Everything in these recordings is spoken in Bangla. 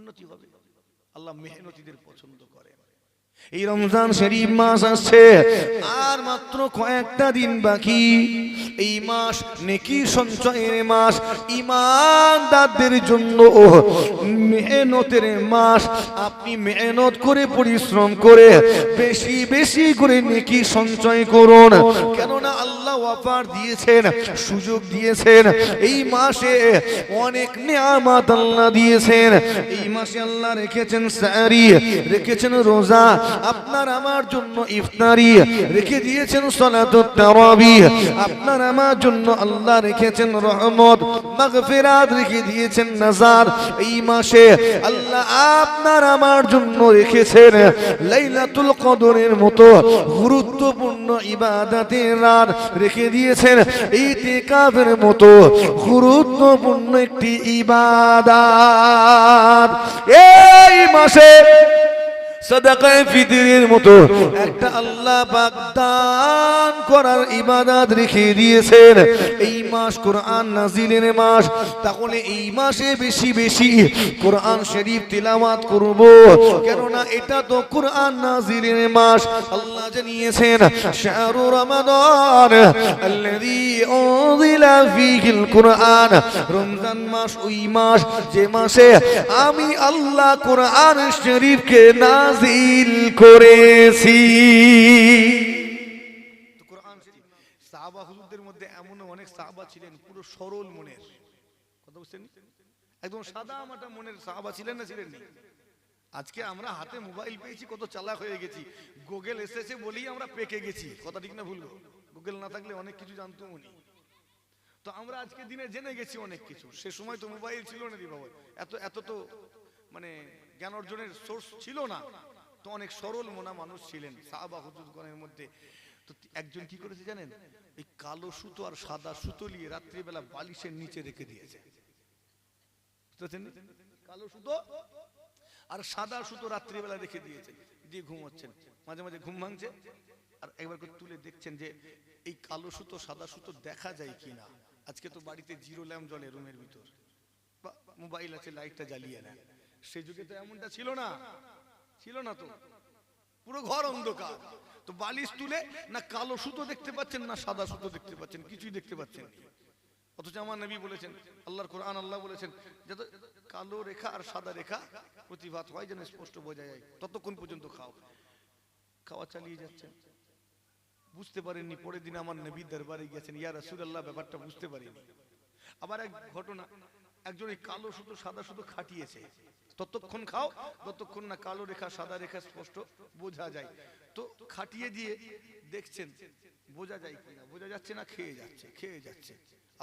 উন্নতি হবে। আল্লাহ মেহনতিদের পছন্দ করেন। এই রমজান শরীফ মাস আসছে, আর মাত্র কয়েকটা দিন বাকি। এই মাস নেকি সঞ্চয়ের মাস, ঈমানদারদের জন্য মেহনতের মাস। আপনি মেহনত করে পরিশ্রম করে বেশি বেশি করে নেকি সঞ্চয় করুন, কেননা আল্লাহ অফার দিয়েছেন, সুযোগ দিয়েছেন। এই মাসে অনেক নিয়ামত আল্লাহ দিয়েছেন। এই মাসে আল্লাহ রেখেছেন সাহরি, রেখেছেন রোজা, আপনার আমার জন্য ইফতারি, রেখে দিয়েছেন সালাতুত তারাবিহ, আপনার আমার জন্য আল্লাহ রেখেছেন রহমত মাগফিরাত, রেখে দিয়েছেন নাজার। এই মাসে আল্লাহ আপনার আমার জন্য রেখেছেন লাইলাতুল কদরের মতো গুরুত্বপূর্ণ ইবাদতের রাত, রেখে দিয়েছেন ইতিকাফের মতো গুরুত্বপূর্ণ একটি ইবাদত। এই মাসে সাদাকায়ে ফিতরের মতো একটা আল্লাহ পাক দান করার ইবাদত রেখে দিয়েছেন। এই মাস কোরআন নাজিলের মাস, তাহলে এই মাসে বেশি বেশি কোরআন শরীফ তিলাওয়াত করব, কেননা এটা তো কোরআন নাজিলের মাস। আল্লাহ জানিয়েছেন শাহরু রমাদান আল্লাযী উনজিলা ফীহিল কুরআন, রমজান মাস ওই মাস যে মাসে আমি আল্লাহ কোরআন শরীফকে নাজিল করেছি। তো কোরআন শরীফ, সাহাবা হুজুরদের মধ্যে এমন অনেক সাহাবা ছিলেন পুরো সরল মনের, কথা বুঝছেন, একদম সাদা মাটা মনের সাহাবা ছিলেন না, ছিলেন না? আজকে আমরা হাতে মোবাইল পেয়েছি, কত চালাক হয়ে গেছি, গুগল এসেছে বলেই আমরা পেকে গেছি, কথা ঠিক না ভুল? গুগল না থাকলে অনেক কিছু জানতো উনি। তো আমরা আজকে দিনে জেনে গেছি অনেক কিছু, সে সময় তো মোবাইল ছিল না রে বাবা, এত তো মানে জ্ঞান অর্জনের সোর্স ছিল না। তো অনেক সরল মনা মানুষ ছিলেন সাহাবা হুজুরগণের মধ্যে। তো একজন কি করেছে জানেন, এই কালো সুতো আর সাদা সুতো নিয়ে রাত্রিবেলা বালিশের নিচে রেখে দিয়েছে। কালো সুতো আর সাদা সুতো রাত্রিবেলা রেখে দিয়েছে, দিয়ে ঘুমোচ্ছেন, মাঝে মাঝে ঘুম ভাঙছে, আর একবার করে তুলে দেখছেন যে এই কালো সুতো সাদা সুতো দেখা যায় কিনা। আজকে তো বাড়িতে জিরো ল্যাম্প জ্বলে রুমের ভিতর, বা মোবাইল আছে লাইটটা জ্বালিয়ে নেয়। সেই যুগে তো এমনটা ছিল না, ছিল না, তো পুরো ঘর অন্ধকার। তো বালিশ তুলে না কালো সুতো দেখতে পাচ্ছেন না সাদা সুতো দেখতে পাচ্ছেন, কিছুই দেখতে পাচ্ছেন। অথচ আমার নবী বলেছেন, আল্লাহর কোরআন আল্লাহ বলেছেন, যত কালো রেখা আর সাদা রেখা প্রতিভাত হয় যেন স্পষ্ট বোঝা যায়, ততক্ষণ পর্যন্ত খাও। খাওয়া চালিয়ে যাচ্ছেন, বুঝতে পারেননি। পরের দিন আমার নবী দরবারে গেছেন, ইয়া রাসূলুল্লাহ ব্যাপারটা বুঝতে পারিনি। আবার এক ঘটনা, একজন এই কালো সুতো সাদা সুতো খাটিয়েছে, ততক্ষণ খাও ততক্ষণ না কালো রেখা সাদা রেখা স্পষ্ট বোঝা যায়। তো খাটিয়ে দিয়ে দেখছেন বোঝা যায় কিনা, বোঝা যাচ্ছে না, খেয়ে যাচ্ছে খেয়ে যাচ্ছে।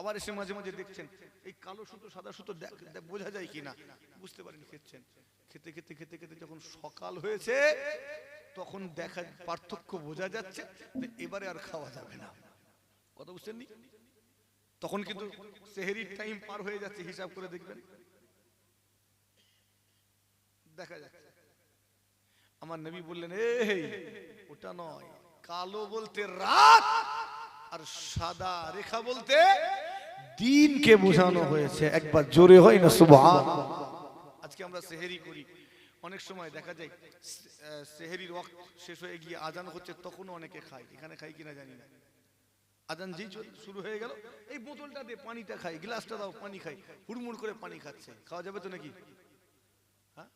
আবার এসে মাঝে মাঝে দেখছেন এই কালো সুতো সাদা সুতো বোঝা যায় কিনা, বুঝতে পারেন, খেচ্ছেন। খেতে খেতে খেতে খেতে যখন সকাল হয়েছে তখন দেখা পার্থক্য বোঝা যাচ্ছে, এবারে আর খাওয়া যাবে না, কথা বুঝছেন নি? তখন কিন্তু সেহরির টাইম পার হয়ে যাচ্ছে, হিসাব করে দেখবেন দেখা যাচ্ছে। আমার নবী বললেন, এই ওটা নয়, কালো বলতে রাত আর সাদা রেখা বলতে দিনকে বোঝানো হয়েছে। একবার জোরে হয় না সুবহানাল্লাহ। আজকে আমরা সেহরি করি, অনেক সময় দেখা যায় সেহরির ওয়াক্ত শেষ হয়ে গিয়ে আজান হচ্ছে, তখনও অনেকে খায়। এখানে খাই কিনা জানি না, আজান যেই শুরু হয়ে গেল এই বোতলটা দে, পানিটা খাই, গ্লাসটা দাও, পানি খাই, হুড়মুড় করে পানি খাচ্ছে। খাওয়া যাবে তো নাকি? হ্যাঁ,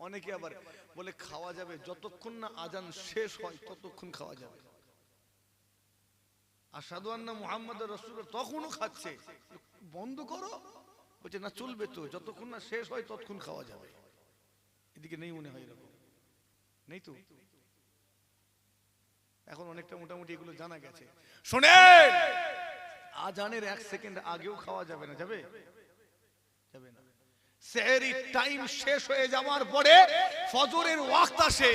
অনেকে আবার বলে খাওয়া যাবে, যতক্ষণ না আজান শেষ হয় ততক্ষণ খাওয়া যাবে। আশহাদু আন্না মুহাম্মাদুর রাসূলুল্লাহ তখনও খাচ্ছে, বন্ধ করো। বলছে না, চলবে তো, যতক্ষণ না শেষ হয় ততক্ষণ খাওয়া যাবে। এদিকে নেই মনে হয়, এরকম নেই তো। এখন অনেকটা মোটামুটি এগুলো জানা গেছে। শুনেন, আজানের 1 সেকেন্ড আগেও খাওয়া যাবে না, যাবে? যাবে না। সেহরির টাইম শেষ হয়ে যাওয়ার পরে ফজরের ওয়াক্ত আসে,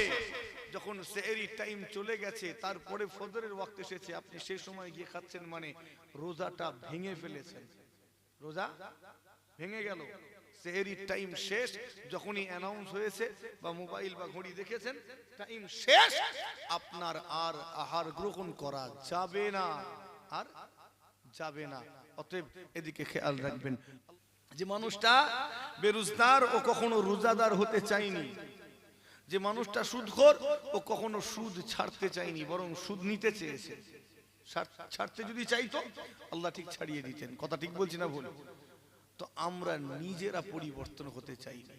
যখন সেহরির টাইম চলে গেছে তারপরে ফজরের ওয়াক্ত এসেছে, আপনি সেই সময় গিয়ে খাচ্ছেন, মানে রোজাটা ভেঙে ফেলেছেন, রোজা ভেঙে গেল। সেহরির টাইম শেষ যখনই অ্যানাউন্স হয়েছে বা মোবাইল বা ঘড়ি দেখেছেন টাইম শেষ, আপনার আর আহার গ্রহণ করা যাবে না, আর যাবে না। অতএব এদিকে খেয়াল রাখবেন। যে মানুষটা বেরোজগার ও কখনো রোজাদার হতে চায়নি, যে মানুষটা সুদখোর ও কখনো সুদ ছাড়তে চায়নি, বরং সুদ নিতে চেয়েছে। ছাড়তে যদি চাইতো আল্লাহ ঠিক ছাড়িয়ে দিতেন। কথা ঠিক বলছি না ভুল? তো আমরা নিজেরা পরিবর্তন হতে চাই না।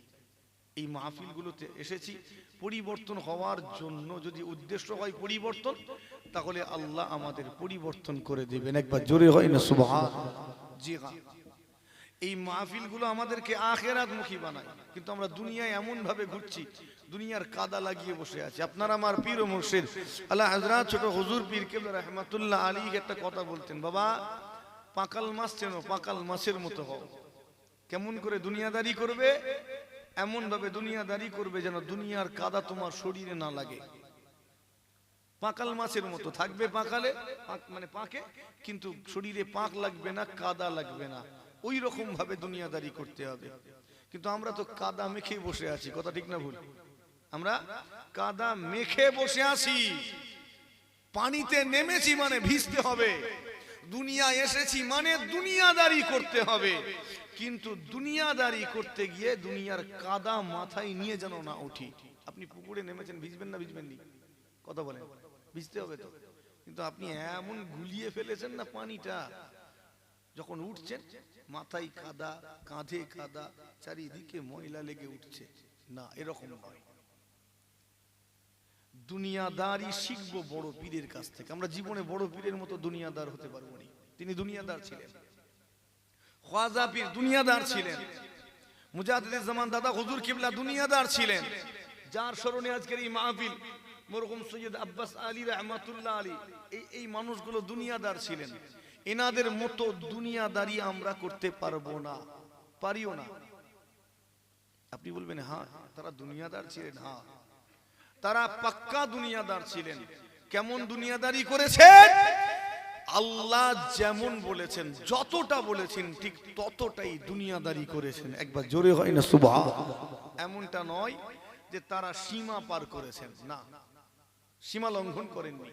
এই মাহফিলগুলোতে এসেছি পরিবর্তন হওয়ার জন্য। যদি উদ্দেশ্য হয় পরিবর্তন, তাহলে আল্লাহ আমাদের পরিবর্তন করে দেবেন। একবার জোরে হয় না সুবহান? জি হ্যাঁ, এই মাহফিলগুলো আমাদেরকে আখিরাতমুখী বানায়, কিন্তু আমরা দুনিয়ায় এমন ভাবে ঘুরছি, দুনিয়ার কাদা লাগিয়ে বসে আছি। আপনারা আমার পীর ও মুর্শিদ আল্লাহ হযরত ছোট হুজুর পীর কেবলা রাহমাতুল্লাহ আলাইহি একটা কথা বলতেন, বাবা পাকাল মাছ চেনো, পাকাল মাছের মতো হও। কেমন করে দুনিয়াদারি করবে? এমন ভাবে দুনিয়াদারি করবে যেন দুনিয়ার কাদা তোমার শরীরে না লাগে। পাকাল মাছের মতো থাকবে, পাকালে মানে পাকে, কিন্তু শরীরে পাক লাগবে না, কাদা লাগবে না। ওই রকম ভাবে দুনিয়াদারি করতে হবে। কিন্তু আমরা তো কাদা মেখে বসে আছি। কথা ঠিক না ভুল? আমরা কাদা মেখে বসে আছি। পানিতে নেমেছি মানে ভিজতে হবে, দুনিয়া এসেছি মানে দুনিয়াদারি করতে হবে। কিন্তু দুনিয়াদারি করতে গিয়ে দুনিয়ার কাদা মাথায় নিয়ে যেন না উঠি। আপনি পুকুরে নেমেছেন, ভিজবেন না ভিজবেন নি? কথা বলেন, ভিজতে হবে তো। কিন্তু আপনি এমন গুলিয়ে ফেলেছেন না পানিটা, যখন উঠছেন মাথায় কাদা, কাঁধে কাদা, চারিদিকে ময়লা লেগে উঠছে। না, এরকম নয়। দুনিয়াদারি শিখবো বড় পীরের কাছ থেকে। আমরা জীবনে বড় পীরের মতো দুনিয়াদার হতে পারবো না। তিনি দুনিয়াদার ছিলেন। খ্বাজা পীর দুনিয়াদার ছিলেন। মুজাদ্দিদুজ জামান দাদা হুজুর কিবলা দুনিয়াদার ছিলেন। যার স্মরণে আজকের এই মাহফিল, মরহুম সৈয়দ আব্বাস আলী রহমাতুল্লাহ আলী, এই মানুষগুলো দুনিয়াদার ছিলেন। এনাদের মতো দুনিয়াদারি আমরা করতে পারবো না, পারিও না। আপনি বলবেন হ্যাঁ তারা দুনিয়াদার ছিলেন। হ্যাঁ, তারা পাক্কা দুনিয়াদার ছিলেন। কেমন দুনিয়াদারি করেছেন? আল্লাহ যেমন বলেছেন, যতটা বলেছেন ঠিক ততটাই দুনিয়াদারি করেছেন। একবার জোরে হয় না সুবহান? এমনটা নয় যে তারা সীমা পার করেছেন, না, সীমা লঙ্ঘন করেননি।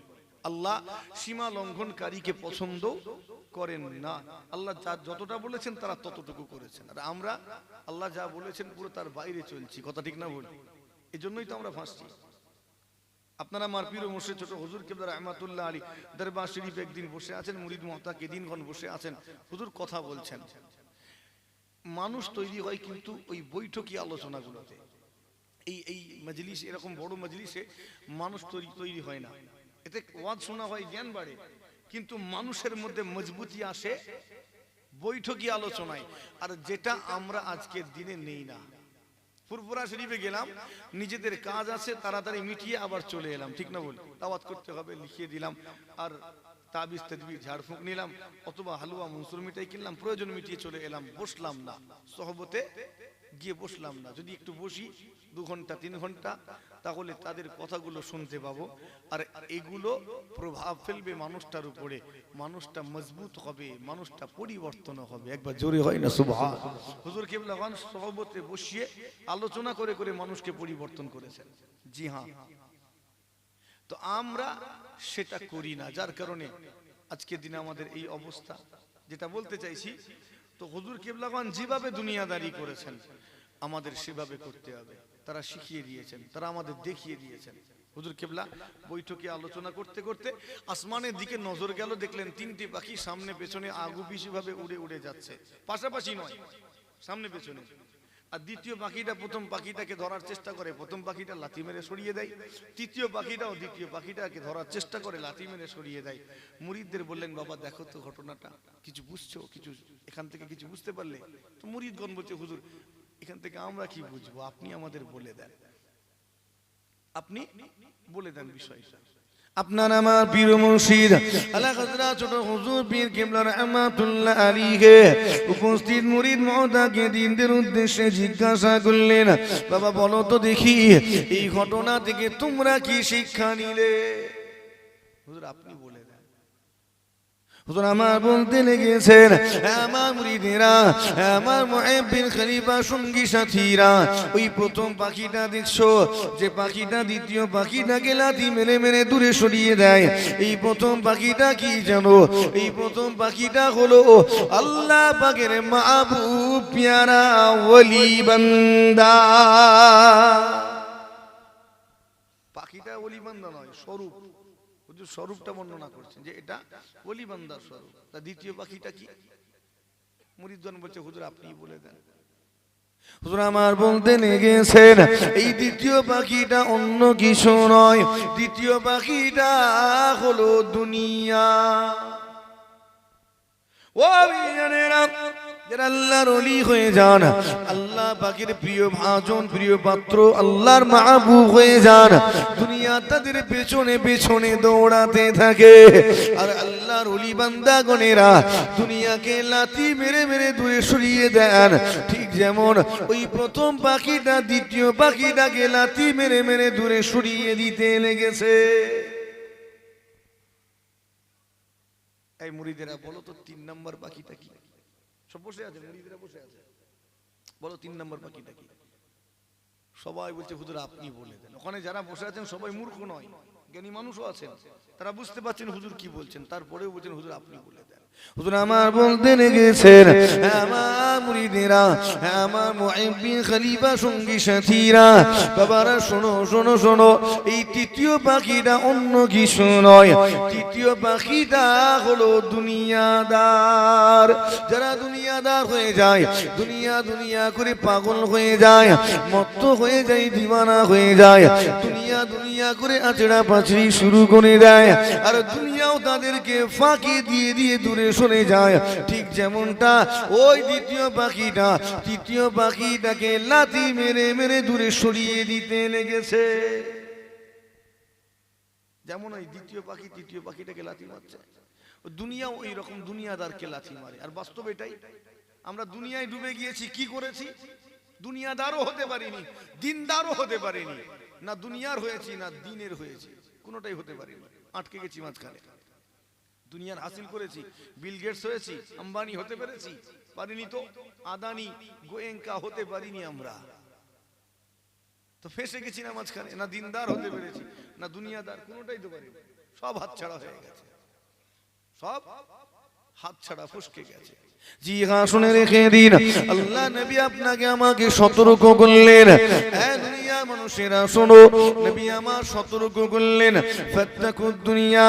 আল্লাহ সীমা লঙ্ঘনকারীকে পছন্দ করেন না। আল্লাহ যা যতটা বলেছেন তারা ততটুকু করেছেন। আর আমরা আল্লাহ যা বলেছেন পুরো তার বাইরে চলছি। কথা ঠিক না ভুল? এজন্যই তো আমরা ফাঁসছি। আপনারা আমার পীর ও মুর্শিদ ছোট হুজুর কিবলা রাহমাতুল্লাহ আলী দরবার শরীফে একদিন বসে আছেন, মুরিদ মুতাকিদিনগণ বসে আছেন, হুজুর কথা বলছেন। মানুষ তৈরি হয় কিন্তু ওই বৈঠকি আলোচনাগুলোতে। এই মজলিস, এরকম বড় মজলিসে মানুষ তৈরি হয় না। এতে ওয়াজ শোনা হয়, জ্ঞান বাড়ে, কিন্তু মানুষের মধ্যে মজবুতি আসে বৈঠকি আলোচনায়। আর যেটা আমরা আজকের দিনে নেই না। ফুরফুরা শরীফে গেলাম, নিজেদের কাজ আছে তাড়াতাড়ি মিটিয়ে আবার চলে এলাম। ঠিক না বল? দাওয়াত করতে হবে, লিখিয়ে দিলাম, আর তাবিজ তাদবির ঝাড়ফুঁক নিলাম, অথবা হালুয়া মনসুর মিঠাই কিনলাম, প্রয়োজন মিটিয়ে চলে এলাম। বসলাম না, সহবতে গিয়ে বসলাম না। যদি একটু বসি 2 ঘন্টা 3 ঘন্টা, তাহলে তাদের কথাগুলো শুনতে পাবো। আর এগুলো প্রভাব ফেলবে মানুষটার উপরে, মানুষটা মজবুত হবে, মানুষটা পরিবর্তন হবে। একবার জোরে হয় না সুবহান? হুজুর কিবলা খান সহবতে বসিয়ে আলোচনা করে করে মানুষকে পরিবর্তন করেছেন। জি হ্যাঁ, তো আমরা সেটা করি না, যার কারণে আজকের দিনে আমাদের এই অবস্থা। যেটা বলতে চাইছি, তো হুজুর কিবলা খান যেভাবে দুনিয়াদারি করেছেন আমাদের সেভাবে করতে হবে। তারা শিখিয়ে দিয়েছেন, তারা আমাদের দেখিয়ে দিয়েছেন। হুজুর কিবলা বৈঠকে আলোচনা করতে করতে আসমানের দিকে নজর গেল, দেখলেন 3টি পাখি সামনে পেছনে আগু পিছু ভাবে উড়ে উড়ে যাচ্ছে, পাশাপাশি নয়, সামনে পেছনে। আর দ্বিতীয় পাখিটা প্রথম পাখিটাকে ধরার চেষ্টা করে, প্রথম পাখিটা লাথি মেরে সরিয়ে দেয়। তৃতীয় পাখিটাও দ্বিতীয় পাখিটাকে ধরার চেষ্টা করে, লাথি মেরে সরিয়ে দেয়। মুরিদদের বললেন, বাবা দেখো তো ঘটনাটা, কিছু বুঝছো? কিছু এখান থেকে কিছু বুঝতে পারলে? তো মুরিদগণ বলছে, হুজুর এখান থেকে আমরা কি বুঝবো, আপনি আমাদের বলে দেন, আপনি বলে দেন বিষয়টা। আপনার আমার পীর মুর্শিদ আলা হযরত ছোট হুজুর পীর কিবলা রাহমাতুল্লাহ আলাইহি উপস্থিত মুরিদ মুতাকিদিনদের উদ্দেশ্যে জিজ্ঞাসা করলেন, বাবা বলো তো দেখি এই ঘটনা থেকে তোমরা কি শিক্ষা নিলে? হুজুর আপনি বলে দেন। হুজুর আমার বলতে লেগেছেন, আমার মুরিদেরা, আমার মুহিব্বিন খলিফা সঙ্গী সাথীরা, ওই প্রথম পাখিটা দেখছো, যে পাখিটা দ্বিতীয় পাখিটাকে লাথি মেরে মেরে দূরে সরিয়ে দেয়, এই প্রথম পাখিটা কি জানো? এই প্রথম পাখিটা হলো আল্লাহ পাকের মাহবুব প্যারা ওলি বান্দা। পাখিটা ওলি বান্দা নয়, স্বরূপ। হুজুর স্বরূপটা বর্ণনা করছেন যে এটা ওলি বান্দার স্বরূপ। তা দ্বিতীয় পাখিটা কি? মুরিদগণ বলছে হুজুর আপনি বলে দেন। হুজুর আমার বলতে লেগেছেন, এই দ্বিতীয় পাখিটা অন্য কিছু নয়, দ্বিতীয় পাখিটা হলো দুনিয়া। ও বিজানেরা, যারা আল্লাহর ওলি হয়ে যান, আল্লাহ পাকের প্রিয় ভাজন, প্রিয় পাত্র, আল্লাহর মাহবুব হয়ে যান, দুনিয়া তাদের পেছনে পেছনে দৌড়াতে থাকে। আর আল্লাহর ওলি বান্দাগণেরা দুনিয়াকে লাথি মেরে মেরে দূরে সরিয়ে দেন। ঠিক যেমন ওই প্রথম পাখিটা দ্বিতীয় পাখিটাকে লাথি মেরে মেরে দূরে সরিয়ে দিতে লেগেছে। এই মুরিদেরা বলো তো 3 নম্বর পাখিটা কি? সব বসে আছে, মুরিদেরা বসে আছে, বলো 3 নম্বর পাখিটা কি? সবাই বলছে হুজুর আপনি বলে দেন। ওখানে যারা বসে আছেন সবাই মূর্খ নয়, জ্ঞানী মানুষও আছেন, তারা বুঝতে পারছেন হুজুর কি বলছেন, তারপরেও বলছেন হুজুর আপনি বলে দেন। হুজুর আমার বলতে লেগেছেন, আমার মুরিদেরা, আমার মুহিব্বিন খলিফা সঙ্গী সাথীরা, বাবারা শোনো শোনো শোনো, এই তৃতীয় পাখিটা অন্য কিছু নয়, তৃতীয় পাখিটা হলো দুনিয়াদার। যারা দুনিয়াদার হয়ে যায়, দুনিয়া দুনিয়া করে পাগল হয়ে যায়, মত্ত হয়ে যায়, দিওয়ানা হয়ে যায়, দুনিয়া দুনিয়া করে আচড়া পাচড়ি শুরু করে দেয়, আর দুনিয়াও তাদেরকে ফাঁকি দিয়ে দিয়ে দূরে সরে যায়। ঠিক যেমনটা ওই দ্বিতীয় পাখিটা তৃতীয় পাখিটাকে লাথি মেরে মেরে দূরে সরিয়ে দিতে লেগেছে। যেমন ওই দ্বিতীয় পাখি তৃতীয় পাখিটাকে লাথি মারছে, দুনিয়াও ওই রকম দুনিয়াদারকে লাথি মারে। আর বাস্তব এটাই, আমরা দুনিয়ায় ডুবে গিয়েছি, কি করেছি? দুনিয়াদারও হতে পারিনি, দিনদারও হতে পারিনি, না দুনিয়ার হয়েছি না দিনের হয়েছি, কোনোটাই হতে পারিনি, আটকে গেছি মাঝখানে। দুনিয়ার হাসিল করেছি, বিল গেটস হয়েছি, আম্বানি হতে পেরেছি, পারিনি তো, আদানি গোয়েঙ্কা হতে পারিনি আমরা, তো ফেসে গেছি না মাঝখানে, না দিনদার হতে পেরেছি না দুনিয়াদার, কোনোটাই তো পারিনি, সব হাতছাড়া হয়ে গেছে, সব হাতছাড়া ফসকে গেছে। জি হ্যাঁ, শুনে রেখে দিন, আল্লাহ নবী আপনাকে আমাকে সতর্ক করলেন, দুনিয়া মানুষেরা শোনো, নবী আমার সতর্ক করলেন, ফাত্তাকুদ দুনিয়া,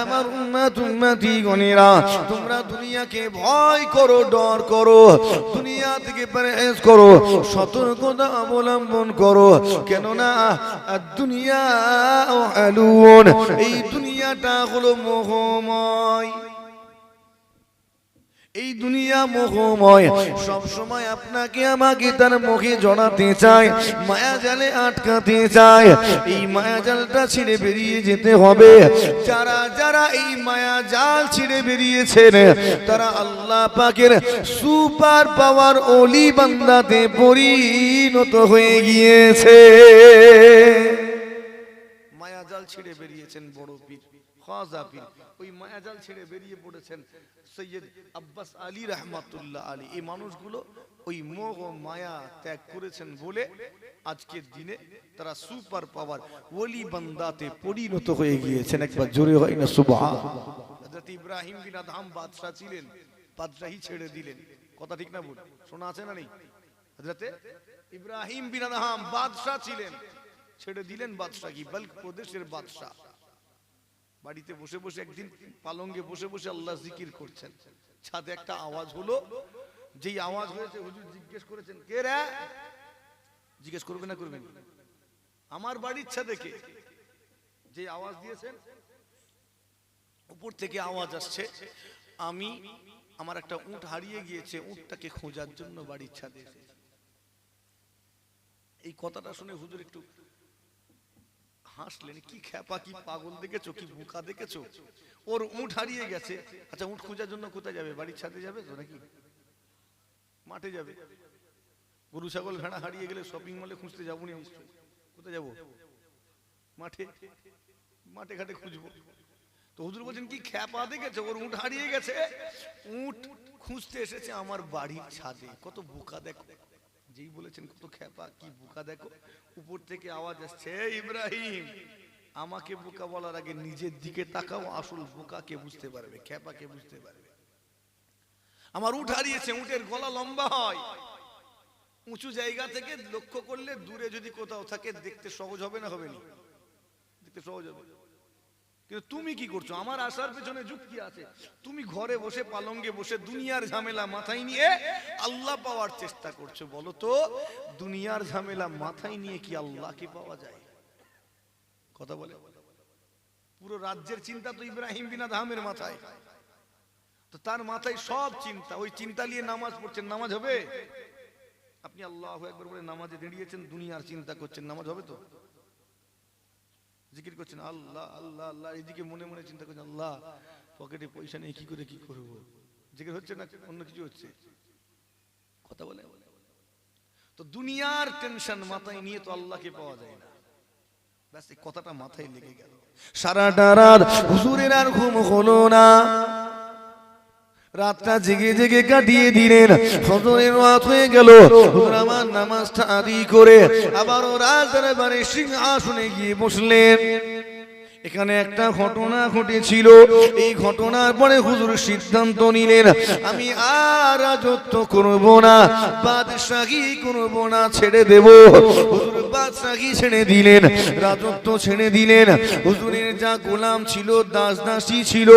আমার উম্মত উম্মতি গণেরা, তোমরা দুনিয়াকে ভয় করো, ডর করো, দুনিয়া থেকে পরহেজ করো, সতর্কতা অবলম্বন করো, কেননা দুনিয়া আলুন, এই দুনিয়াটা হলো মোহময়, এই দুনিয়া মোহময়, সব সময় আপনাকে আমাকে তার মুখে জড়াতে চায়, মায়া জালে আটকাতে চায়, এই মায়া জালটা ছিঁড়ে বেরিয়ে যেতে হবে। যারা যারা এই মায়া জাল ছিঁড়ে বেরিয়েছেন, তারা আল্লাহ পাকের সুপার পাওয়ার ওলি বান্দাতে পরিণত হয়ে গিয়েছে। মায়া জাল ছিঁড়ে বেরিয়েছেন বড় পীর খাজা পীর, ওই মায়াজাল ছেড়ে বেরিয়ে পড়েছেন সৈয়দ আব্বাস আলী রহমাতুল্লাহ আলী। এই মানুষগুলো ওই মোহ মায়া ত্যাগ করেছেন বলে আজকের দিনে তারা সুপার পাওয়ার ওলি বান্দাতে পরিণত হয়ে গিয়েছেন। একবার জোরে হয় না সুবহান। হযরত ইব্রাহিম বিন আদহাম বাদশা ছিলেন, বাদশাহী ছেড়ে দিলেন, কথা ঠিক না ভুল? শোনা আছে না নেই? হযরত ইব্রাহিম বিন আদহাম বাদশা ছিলেন, ছেড়ে দিলেন বাদশাহী, বলক প্রদেশের বাদশা। বাড়িতে বসে বসে একদিন পালঙ্গে বসে বসে আল্লাহ জিকির করছেন, ছাদে একটা আওয়াজ হলো, যেই আওয়াজ হয়েছে হুজুর জিজ্ঞেস করেছেন কে রে? জিজ্ঞেস করবেন না করবেন? আমার বাড়ির ছাদে কে? যে আওয়াজ দিয়েছেন উপর থেকে আওয়াজ আসছে, আমি আমার একটা উট হারিয়ে গিয়েছে, উটটাকে খোঁজার জন্য বাড়ির ছাদে এসেছি। এই কথাটা শুনে হুজুর একটু হাসলেন, কি খেপা, কি পাগল দেখেছো, কি বোকা দেখেছো, ওর উট হারিয়ে গেছে, আচ্ছা উট খোঁজার জন্য কোথায় যাবে? বাড়ির ছাদে যাবে তো নাকি মাঠে যাবে? গরু ছাগল ভেড়া হারিয়ে গেলে শপিং মলে খুঁজতে যাবো না নিশ্চয়ই, কোথায় যাবো? মাঠে, মাঠে ঘাটে খুঁজবো। তো তো হুজুর বলছেন কি খ্যাপা দেখেছে, ওর উট হারিয়ে গেছে, উট খুঁজতে এসেছে আমার বাড়ির ছাদে। কত বোকা দেখো, যেই বলেছেন কত খ্যাপা, কি বোকা দেখো। উপর থেকে আওয়াজ আসছে, ইব্রাহিম আমাকে বোকা বলার আগে নিজের দিকে তাকাও, আসল বোকাকে বুঝতে পারবে, খ্যাপাকে বুঝতে পারবে। আমার উট হারিয়েছে, উটের গলা লম্বা হয়, উঁচু জায়গা থেকে লক্ষ্য করলে দূরে যদি কোথাও থাকে দেখতে সহজ হবে না, হবে না? দেখতে সহজ হবে। কিন্তু তুমি কি করছো? আমার আসার পেছনে যুক্তি আছে। তুমি ঘরে বসে পালঙ্গে বসে দুনিয়ার ঝামেলা মাথায় নিয়ে আল্লাহ পাওয়ার চেষ্টা করছো। বলো তো দুনিয়ার ঝামেলা মাথায় নিয়ে কি আল্লাহকে পাওয়া যায়? কথা বলে। পুরো রাজ্যের চিন্তা তো ইব্রাহিম বিন আদহামের মাথায়, তো তার মাথায় সব চিন্তা, ওই চিন্তা নিয়ে নামাজ পড়ছেন, নামাজ হবে? আপনি আল্লাহু আকবার বলে নামাজে দাঁড়িয়েছেন, দুনিয়ার চিন্তা করছেন, নামাজ হবে তো? জিকির করছেন আল্লাহ আল্লাহ আল্লাহ, এদিকে মনে মনে চিন্তা করছেন আল্লাহ পকেটে পয়সা নেই, কি করে কি করবো? জিকির হচ্ছে না অন্য কিছু হচ্ছে? কথা বলে। তো দুনিয়ার টেনশন মাথায় নিয়ে তো আল্লাহকে পাওয়া যায় না। ব্যাস এই কথাটা মাথায় লেগে গেল। সারাটা রাত হুজুরের আর ঘুম হলো না, রাতটা জেগে জেগে কাটিয়ে দিলেন। ফজরের রাত হয়ে গেল, হুজুর আমার নামাজটা আদায় করে আবারও রাজদরবারে সিংহাসনে গিয়ে বসলেন। এখানে একটা ঘটনা ঘটেছিল, এই ঘটনার পরে হুজুর সিদ্ধান্ত নিলেন আমি আর রাজত্ব করব না, বাদশাহী করব না, ছেড়ে দেব। হুজুর বাদশাহী ছেড়ে দিলেন, রাজত্ব ছেড়ে দিলেন। হুজুরের যা গোলাম ছিল, দাস দাসী ছিল,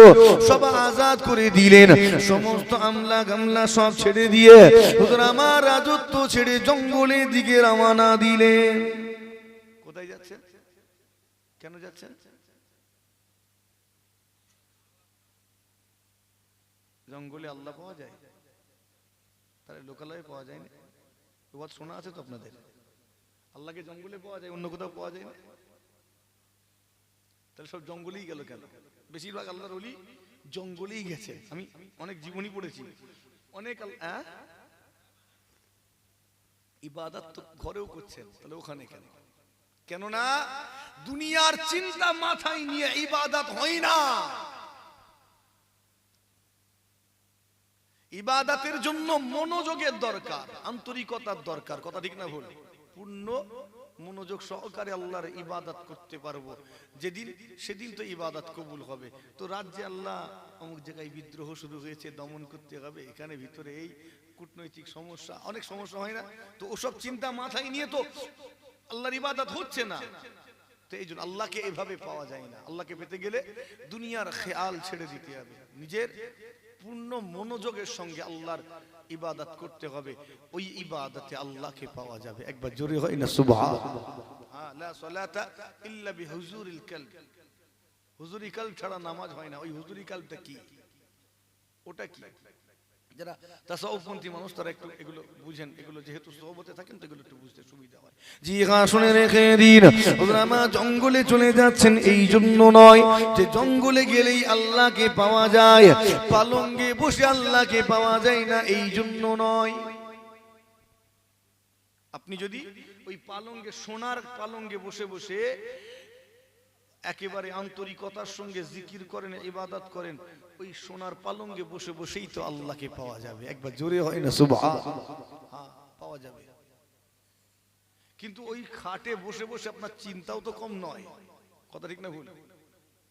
সব আজাদ করে দিলেন। সমস্ত আমলা গামলা সব ছেড়ে দিয়ে হুজুর আমার রাজত্ব ছেড়ে জঙ্গলের দিকে রওনা দিলেন। কোথায় যাচ্ছেন? কেন যাচ্ছেন? জঙ্গলে আল্লাহ পাওয়া যায়, তাহলে লোকালয়ে পাওয়া যায় না? এবার শোনা আছে তো আপনাদের, আল্লাহকে জঙ্গলে পাওয়া যায়, অন্য কোথাও পাওয়া যায় না। তাহলে সব জঙ্গলেই গেল কেন? বেশিরভাগ আল্লাহর ওলি জঙ্গলেই গেছে। আমি অনেক জীবনী পড়েছি, অনেক ইবাদত তো ঘরেও করছেন, তাহলে ওখানে কেন? কেননা দুনিয়ার চিন্তা মাথায় নিয়ে ইবাদত হয় না। ইবাদতের জন্য মনোযোগের দরকার, আন্তরিকতার দরকার। কথা ঠিক না ভুল? পূর্ণ মনোযোগ সহকারে আল্লাহর ইবাদত করতে পারবো যেদিন, সেদিন তো ইবাদত কবুল হবে। তো রাজ্যে আল্লাহ অমুক জায়গায় বিদ্রোহ শুরু হয়েছে, দমন করতে হবে, এখানে ভিতরে এই কূটনৈতিক সমস্যা, অনেক সমস্যা হয় না? তো ওসব চিন্তা মাথায় নিয়ে তো আল্লাহর ইবাদত হচ্ছে না। তো এই জন্য আল্লাহকে এভাবে পাওয়া যায় না। আল্লাহকে পেতে গেলে দুনিয়ার খেয়াল ছেড়ে দিতে হবে, নিজের পূর্ণ মনোযোগের সঙ্গে আল্লাহর ইবাদত করতে হবে। ওই ইবাদতে আল্লাহকে পাওয়া যাবে। একবার জোরে হয় না সুবহানাল্লাহ। লা সালাতা ইল্লা বিহুজুরিল কলব, হুজুরি কলব ছাড়া নামাজ হয় না। ওই হুজুরি কলবটা কি? ওটা কি? যারা তাসাউফপন্থী মানুষ তারা একটু এগুলো বুঝেন, এগুলো যেহেতু সোহবতে থাকেন তো এগুলো একটু বুঝতে সুবিধা হয়। জি হ্যাঁ, শুনে রেখে দিন, ওরা জঙ্গলে চলে যাচ্ছেন এই জন্য নয় যে জঙ্গলে গেলেই আল্লাহকে পাওয়া যায়, পালঙ্গে বসে আল্লাহকে পাওয়া যায় না, এই জন্য নয়। আপনি যদি ওই পালঙ্গে, সোনার পালঙ্গে বসে বসে একেবারে আন্তরিকতার সঙ্গে জিকির করেন, ইবাদত করেন, ওই সোনার পালঙ্গে বসে বসেই তো আল্লাহকে পাওয়া যাবে। একবার জোরে হয় না সুবহানাল্লাহ? হ্যাঁ, পাওয়া যাবে। কিন্তু ওই খাটে বসে বসে আপনার চিন্তাও তো কম নয়। কথা ঠিক না ভুল?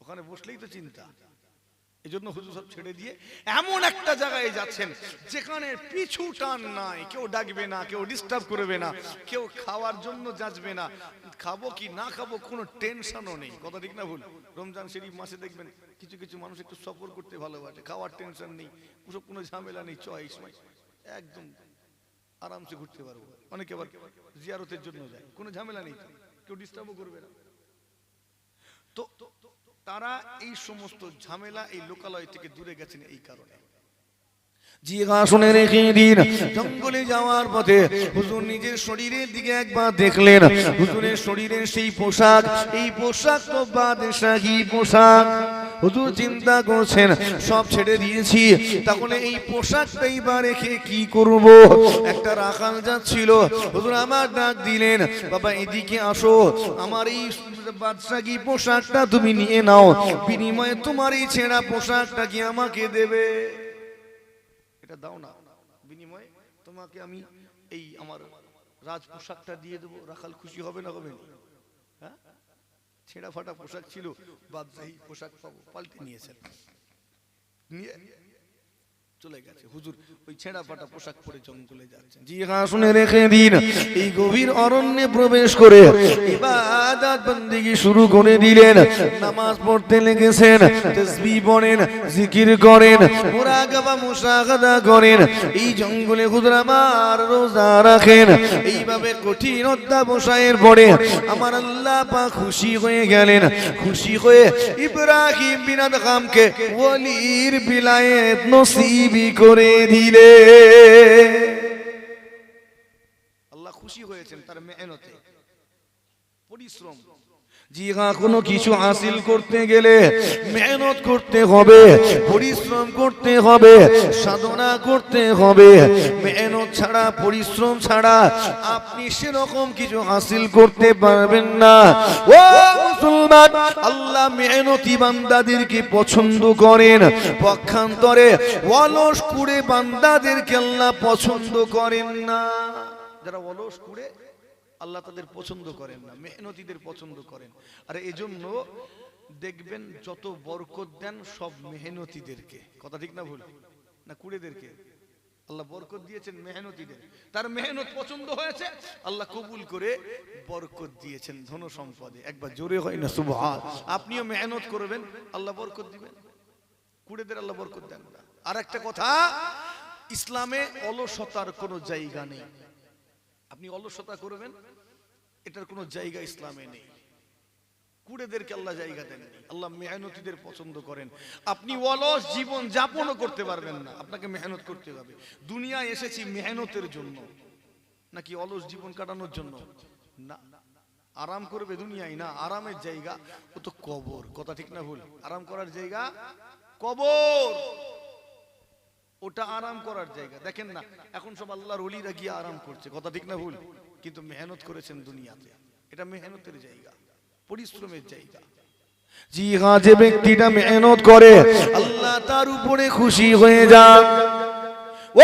ওখানে বসলেই তো চিন্তা। এই জন্য হুজুর সব ছেড়ে দিয়ে এমন একটা জায়গায় যাচ্ছেন যেখানে পিছু টান নাই, কেউ ডাকবে না, কেউ ডিস্টার্ব করবে না, কেউ খাওয়ার জন্য যাচবে না, খাবো কি না খাবো কোনো টেনশনও নেই। কথা ঠিক না ভুল? রমজান শরীফ মাসে দেখবেন কিছু কিছু মানুষ একটু সফর করতে ভালোবাসে, খাওয়ার টেনশন নেই, ওসব কোনো ঝামেলা নেই, এই সময় একদম আরামসে ঘুরতে পারবো। অনেকে আবার জিয়ারতের জন্য যায়, কোনো ঝামেলা নেই, কেউ ডিস্টার্বও করবে না। তো তারা এই সমস্ত ঝামেলা, এই লোকালয় থেকে দূরে গেছেন এই কারণে। জি হ্যাঁ, শুনে রেখে দিন, জঙ্গলে যাওয়ার পথে হুজুর নিজের শরীরের দিকে একবার দেখলেন। হুজুরের শরীরের সেই পোশাক, এই পোশাক তো বাদশাহী পোশাক। হুজুর চিন্তা করছেন সব ছেড়ে দিয়েছি, তাহলে এই পোশাকটাই বা রেখে কি করব। একটা রাখাল যাচ্ছিল, হুজুর আমার ডাক দিলেন, বাবা এদিকে আসো, আমার এই বাদশাহী পোশাকটা তুমি নিয়ে নাও, বিনিময়ে তোমার এই ছেঁড়া পোশাকটা কি আমাকে দেবে? এটা দাও না, বিনিময়ে তোমাকে আমি এই আমার রাজ পোশাকটা দিয়ে দেবো। রাখাল খুশি হবে না হবে না? হ্যাঁ, ছেঁড়া ফাটা পোশাক ছিল, বাদশাহী পোশাক পাবো, পাল্টে নিয়েছেন, নিয়ে চলে গেছে। হুজুর ওই ছেঁড়া ফাটা পোশাক পরে জঙ্গলে যাচ্ছেন। জি হ্যাঁ, শুনে রেখে দিন, এই গভীর অরণ্যে প্রবেশ করে ইবাদত বন্দেগী শুরু করে দিলেন। নামাজ পড়তে লেগেছেন, তাসবিহ পড়েন, জিকির করেন, মুরাকাবা মুশাহাদা করেন। এই জঙ্গলে হুজুর আমার রোজা রাখেন। এইভাবে কঠিন অধ্যবসায়ের পরে আমার আল্লাহ পাক খুশি হয়ে গেলেন। খুশি হয়ে ইব্রাহিম বিন আদহামকে ওলির বিলায়েত নসিব করে দিলে। আল্লাহ খুশি হয়েছেন তার মেহনতে, পরিশ্রম। জি হ্যাঁ, কোনো কিছু হাসিল করতে গেলে মেহনত করতে হবে, পরিশ্রম করতে হবে, সাধনা করতে হবে। মেহনত ছাড়া, পরিশ্রম ছাড়া আপনি সেরকম কিছু হাসিল করতে পারবেন না। ও মুসলমান, আল্লাহ মেহনতি বান্দাদেরকে পছন্দ করেন, পক্ষান্তরে অলস কুড়ে বান্দাদেরকে আল্লাহ পছন্দ করেন না। যারা অলস কুড়ে আল্লাহ তাদের পছন্দ করেন না, মেহনতিদের পছন্দ করেন। আর এজন্য দেখবেন যত বরকত দেন সব মেহনতিদেরকে। কথা ঠিক না ভুল? না কুড়েদেরকে আল্লাহ বরকত দিয়েছেন মেহনতিদের, তার মেহনত পছন্দ হয়েছে, আল্লাহ কবুল করে বরকত দিয়েছেন ধন সম্পদে। একবার জোরে হয় না সুবহান। আপনিও মেহনত করবেন, আল্লাহ বরকত দিবেন, কুড়েদের আল্লাহ বরকত দেন না। আর একটা কথা, ইসলামে অলসতার কোনো জায়গা নেই। আপনি অলসতা করবেন, এটার কোনো জায়গা ইসলামে নেই। কুড়েদেরকে আল্লাহ জায়গা দেননি, আল্লাহ মেহনতিদের পছন্দ করেন। আপনি অলস জীবন যাপনও করতে পারবেন না, আপনাকে মেহনত করতে হবে। দুনিয়ায় এসেছি মেহনতের জন্য, নাকি অলস জীবন কাটানোর জন্য? না। আরাম করবে দুনিয়ায় না, আরামের জায়গা ও তো কবর। কথা ঠিক না ভুল? আরাম করার জায়গা কবর, ওটা আরাম করার জায়গা। দেখেন না এখন সব আল্লাহর ওলিরা গিয়ে আরাম করছে। কথা ঠিক না ভুল? কিন্তু মেহনত করেছেন দুনিয়াতে, এটা মেহনতের জায়গা, পরিশ্রমের জায়গা। জি হ্যাঁ, যে ব্যক্তিটা মেহনত করে আল্লাহ তার উপরে খুশি হয়ে যান।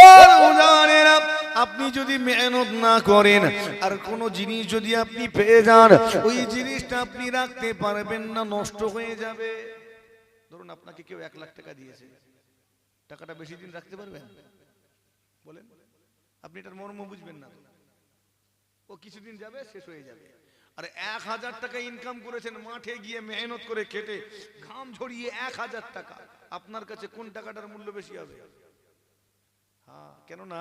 ও জানেন, আপনি যদি মেহনত না করেন আর কোন জিনিস যদি আপনি পেয়ে যান, ওই জিনিসটা আপনি রাখতে পারবেন না, নষ্ট হয়ে যাবে। ধরুন আপনাকে কেউ 1 লাখ টাকা দিয়েছে, টাকাটা বেশি দিন রাখতে পারবেন? বলেন, আপনি এটার মর্ম বুঝবেন না। ও কিছুদিন যাবে, শেষ হয়ে যাবে। আর 1000 টাকা ইনকাম করেছেন, মাঠে গিয়ে মেহনত করে খেটে ঘাম ঝরিয়ে 1000 টাকা, আপনার কাছে কোন টাকাটার মূল্য বেশি হবে? হ্যাঁ, কেননা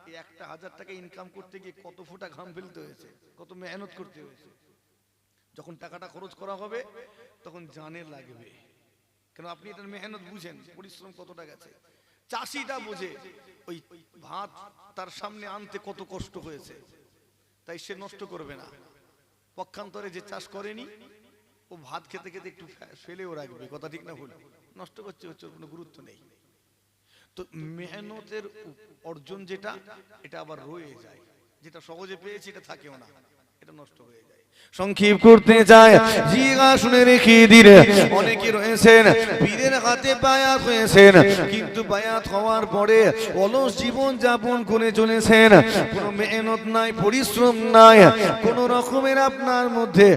এই 1000 টাকা ইনকাম করতে গিয়ে কত ফোঁটা ঘাম ফেলতে হয়েছে, কত মেহনত করতে হয়েছে। যখন টাকাটা খরচ করা হবে তখন জানে লাগবে, কেন আপনি এটার মেহনত বুঝেন, পরিশ্রম কতটা গেছে। চাষিটা বোঝে ওই ভাত তার সামনে আনতে কত কষ্ট হয়েছে, তাই সে নষ্ট করবে না। পক্ষান্তরে যে চাষ করেনি, ও ভাত খেতে খেতে একটু ফেলেও রাখবে। কথা ঠিক না ভুল? নষ্ট করছে, হচ্ছে কোনো গুরুত্ব নেই। তো মেহনতের অর্জন যেটা, এটা আবার রয়ে যায়। যেটা সহজে পেয়েছি এটা থাকেও না, এটা নষ্ট হয়ে যায়। সংক্ষেপ করতে চায়, জিগা শুনে রেখে দিলে অনেকে রয়েছেন পীরের হাতে বায়াত হয়েছেন, কিন্তু বায়াত হওয়ার পরে অলস জীবন যাপন করে চলেছেন। কোনো মেহনত নাই, পরিশ্রম নাই, কোন রকমের আপনার মধ্যে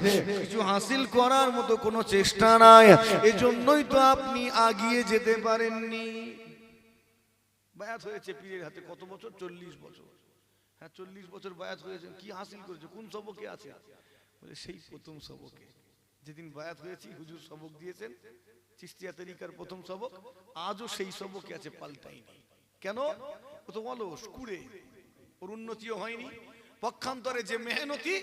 কিছু হাসিল করার মতো কোনো চেষ্টা নাই। এজন্যই তো আপনি আগিয়ে যেতে পারেননি। বায়াত হয়েছে পীরের হাতে কত বছর? 40 বছর। হ্যাঁ, 40 বছর বায়াত হয়েছে, কি হাসিল করেছে? কোন সবকে আছে? বলে সেই প্রথম সবকে, যেদিন বায়াত হয়েছি হুজুর সবক দিয়েছেন, চিশতিয়া তরিকার প্রথম সবক, আজও সেই সবকে আছে, পাল্টাইনি। কেন? ও তো অলস কুড়ে, ওর উন্নতিও হয়নি। পক্ষান্তরে যে মেহনতি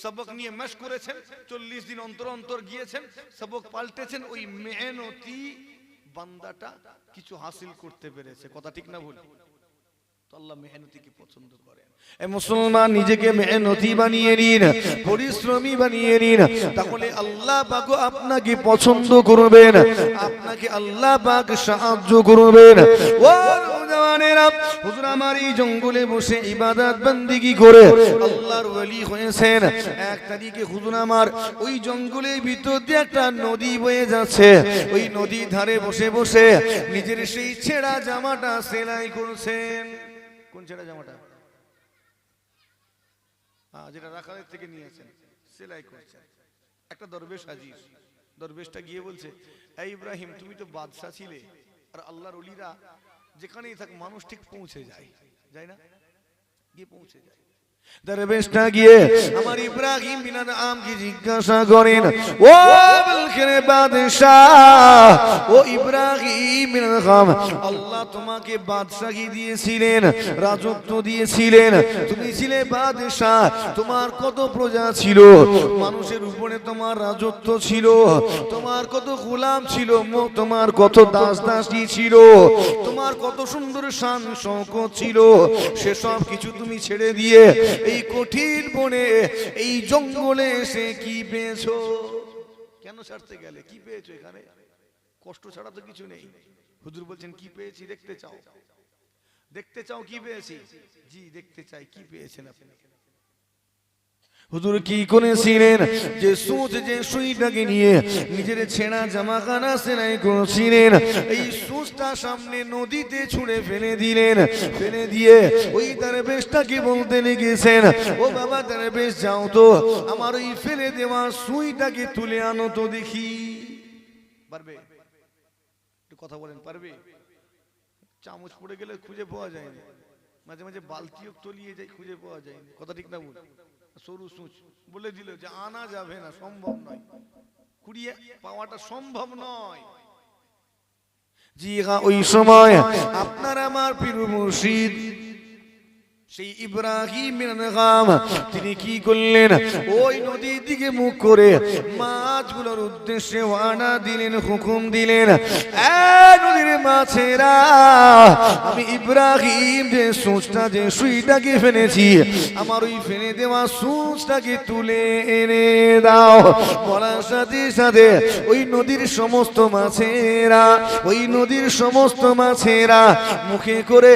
সবক নিয়ে মেশ করেছেন, 40 দিন অন্তর অন্তর গিয়েছেন, সবক পাল্টেছেন, ওই মেহনতি বান্দাটা কিছু হাসিল করতে পেরেছে। কথা ঠিক না ভুল? তো আল্লাহ মেহনতিকে পছন্দ করেন। মুসলমান নিজেকে মেহনতি বানিয়ে নিন, পরিশ্রমী বানিয়ে নিন, তাহলে আল্লাহ পাক আপনাকে পছন্দ করবেন, আপনাকে আল্লাহ পাক সাহায্য করবেন। ও নওজওয়ানেরা, হুজুর আমার এই জঙ্গলে বসে ইবাদত বন্দেগী করে আল্লাহর ওলি হয়েছেন। এক তারিখে হুজুর আমার ওই জঙ্গলের ভিতর দিয়ে একটা নদী বয়ে যাচ্ছে, ওই নদীর ধারে বসে বসে নিজের সেই ছেঁড়া জামাটা সেলাই করছেন। কোন ছেঁড়া জামাটা? যেটা রাখালের থেকে নিয়েছেন, সেলাই করছেন। একটা দরবেশ হাজির, দরবেশটা গিয়ে বলছে, এই ইব্রাহিম, তুমি তো বাদশা ছিলে, আর আল্লাহর ওলিরা যেখানেই থাক মানুষ ঠিক পৌঁছে যায়, যায় না? গিয়ে পৌঁছে যায়। দরবেশটা গিয়ে আমার ইব্রাহিম বিন আদম কি জিজ্ঞাসা করেন, ও বলখের বাদশাহ, ও ইব্রাহিম বিন আদম, আল্লাহ তোমাকে বাদশাহী দিয়েছিলেন, রাজত্ব দিয়েছিলেন, তুমি ছিলে বাদশাহ, তোমার কত প্রজা ছিল, মানুষের উপরে তোমার রাজত্ব ছিল, তোমার কত গোলাম ছিল, তোমার কত দাস দাসী ছিল, তোমার কত সুন্দর শান শৌকত ছিল, সেসব কিছু তুমি ছেড়ে দিয়ে এই কঠিন বনে, এই জঙ্গলে এসে কি পেয়েছো? কেন ছাড়তে গেলে? কি পেয়েছো এখানে? কষ্ট ছাড়া তো কিছু নেই। হুজুর বলছেন, কি পেয়েছি দেখতে চাও? দেখতে চাও কি পেয়েছি? জি দেখতে চাই, কি পেয়েছেন আপনি? হুজুর কি করেছিলেন? যে সুচ, যে সুইটাকে নিয়ে নিজের ছেঁড়া জামাখানা সেলাই করেছিলেন, এই সুচটা সামনে নদীতে ছুঁড়ে ফেলে দিলেন। ফেলে দিয়ে ওই দরবেশটাকে বলতে লেগেছেন, ও বাবা দরবেশ, যাও তো আমার ওই ফেলে দেওয়া সুইটাকে তুলে আনো তো দেখি। পারবে? একটু কথা বলেন, পারবে? চামচ পড়ে গেলে খুঁজে পাওয়া যায় না, মাঝে মাঝে বালতিও তলিয়ে যায়, খুঁজে পাওয়া যায় না। কথা ঠিক না বল? সরু সুচ বলে দিল যে আনা যাবে না, সম্ভব নয়, কুড়িয়ে পাওয়াটা সম্ভব নয়। জি হ্যাঁ, ওই সময় আপনার আমার পীর মুর্শিদ সেই ইব্রাহিম বিন আদম তিনি কি করলেন? ওই নদীর দিকে মুখ করে মাছগুলোর উদ্দেশ্যে ওয়ানা দিলেন, হুকুম দিলেন, নদীর মাছেরা, আমি ইব্রাহিম যে সুচটা, যে সুইটাকে ফেলেছি, আমার ওই ফেলে দেওয়া সুচটাকে তুলে এনে দাও। বলার সাথে সাথে ওই নদীর সমস্ত মাছেরা, ওই নদীর সমস্ত মাছেরা মুখে করে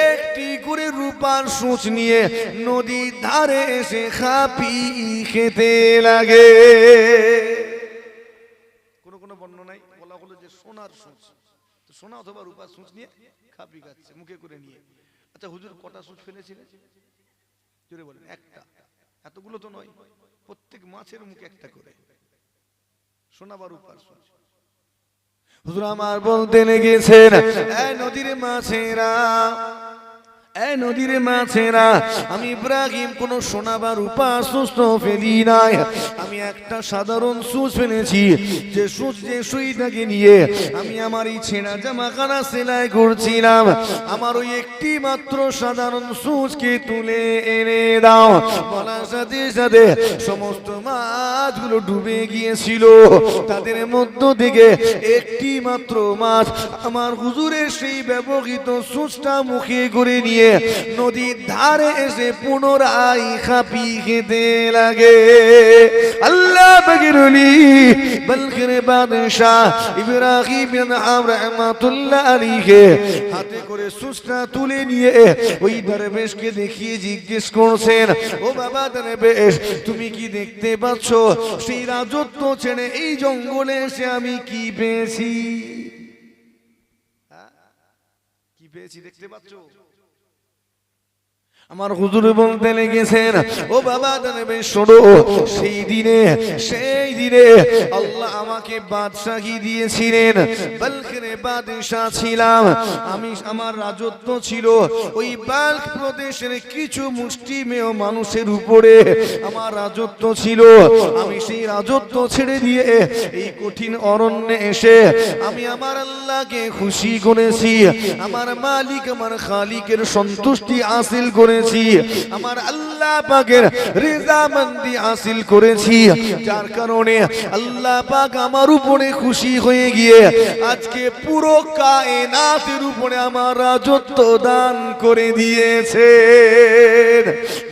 একটি করে রূপার সুচ নিয়ে নদীর ধারে এসে খাপি খেতে লাগে। কোন কোন বর্ণনায় বলা হলো যে সোনার সুচ, সোনা অথবা রূপার সুচ নিয়ে খাপি খাচ্ছে মুখে করে নিয়ে। আচ্ছা হুজুর কটা সুচ ফেলেছিলেন? জোরে বলেন। একটা। এতগুলো তো নয়, প্রত্যেক মাছের মুখে একটা করে সোনা বা রূপার সুচ। হুজুর আমার বলতে লেগেছেন, এই নদীর মাছেরা, এই নদীর মাছেরা, আমি ইব্রাহিম কোন সোনা বা রূপা সুচ ফেলি নাই, আমি একটা সাধারণ সুচ ফেলেছি। যে সুচ, যে সুইটাকে নিয়ে আমি আমার এই ছেঁড়া জামাখানা সেলাই করছিলাম, আমার ওই একটি মাত্র সাধারণ সুচকে তুলে এনে দাও। বলার সাথে সাথে সমস্ত মাছগুলো ডুবে গিয়েছিল, তাদের মধ্য থেকে একটি মাত্র মাছ আমার হুজুরের সেই ব্যবহৃত সুচটা মুখে করে নিয়ে নদীর ধারে এসে পুনরায় খাপি খেতে লাগে। আল্লাহ পাকের ওলি বলখের বাদশাহ ইব্রাহিম বিন আদম রাহমাতুল্লাহ আলাইহি হাতে করে সুচটা তুলে নিয়ে ওই দরবেশকে দেখিয়ে জিজ্ঞেস করছেন, ও বাবা দরবেশ, তুমি কি দেখতে পাচ্ছ সেই রাজত্ব ছেড়ে এই জঙ্গলে এসে আমি কি পেয়েছি? কি পেয়েছি দেখতে পাচ্ছ? আমার হুজুর বলতে লেগেছেন, ও বাবা দরবেশ শোনো, সেই দিনে আল্লাহ আমাকে বাদশাহী দিয়েছিলেন, বালখের বাদশাহ ছিলাম আমি। আমার রাজত্ব ছিল ওই বাল্খ প্রদেশের কিছু মুষ্টিমেয় মানুষের উপরে, আমার রাজত্ব ছিল। আমি সেই রাজত্ব ছেড়ে দিয়ে এই কঠিন অরণ্যে এসে আমি আমার আল্লাহকে খুশি করেছি, আমার মালিক, আমার খালিকের সন্তুষ্টি হাসিল করে করেছি, আমার আল্লাহ পাকের রিজামন্দি হাসিল করেছি, যার কারণে আল্লাহ পাক আমার উপরে খুশি হয়ে গিয়ে আজকে পুরো কায়নাতের উপরে আমার রাজত্ব দান করে দিয়েছেন।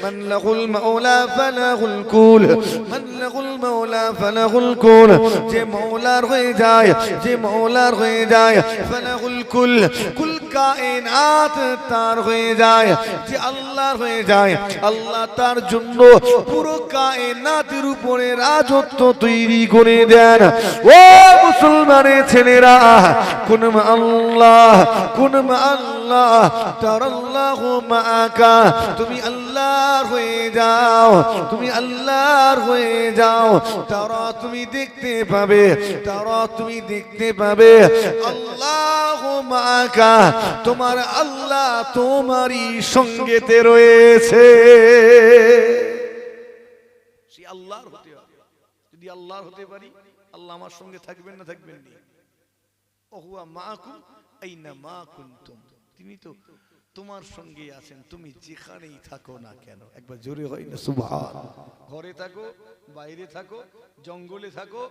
মান লাহুল মাওলা ফালাহুল কুল, মান লাহুল মাওলা ফালাহুল কুল, যে মওলার হয়ে যায়, যে মওলার হয়ে যায়, ফালাহুল কুল, কুল কায়নাত তার হয়ে যায়, যে আল্লাহর হয়ে যায়, আল্লাহ তার জন্য পুরো কায়নাতের উপরে রাজত্ব তৈরি করে দেন। ও মুসলমানের ছেলেরা, কুন মা আল্লাহ, কুন মা আল্লাহ তারাল্লাহু মাআকা, তুমি আল্লাহর হয়ে যাও, তুমি আল্লাহর হয়ে যাও, তারা তুমি দেখতে পাবে, তারা তুমি দেখতে পাবে আল্লাহু মাআকা, তোমার আল্লাহ তোমারই সঙ্গেতে রয়েছে। সেই আল্লাহর হতে হবে, যদি আল্লাহর হতে পারি, আল্লাহ আমার সঙ্গে থাকবেন না থাকবেন না? ওহুয়া মাআকুম আইনা মা কুনতুম, তিনি তো তোমার সঙ্গে আছেন, তুমি যেখানেই থাকো না কেন। একবার জোরে হয় না সুবহান। ঘরে থাকো, বাইরে থাকো, জঙ্গলে থাকো,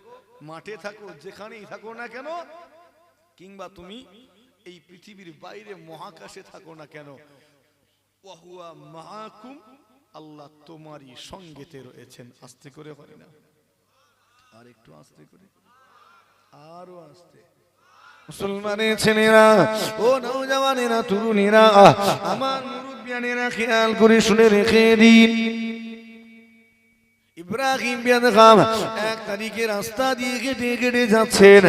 মাঠে থাকো, যেখানেই থাকো না কেন, কিংবা তুমি এই পৃথিবীর বাইরে মহাকাশে থাকো না কেন, ওহুয়া মাআকুম, আল্লাহ তোমারই সঙ্গেতে রয়েছেন। আস্তে করে হয় না, আর একটু আস্তে করে, আরো আস্তে। মুসলমানের ছেলেরা, ও নওজওয়ানেরা, তরুণীরা, আমার মুরব্বিয়ানেরা, খেয়াল করে শুনে রেখে দিন। ইব্রাহিম বিন আদহাম এক তারিখে রাস্তা দিয়ে হেঁটে হেঁটে যাচ্ছেন,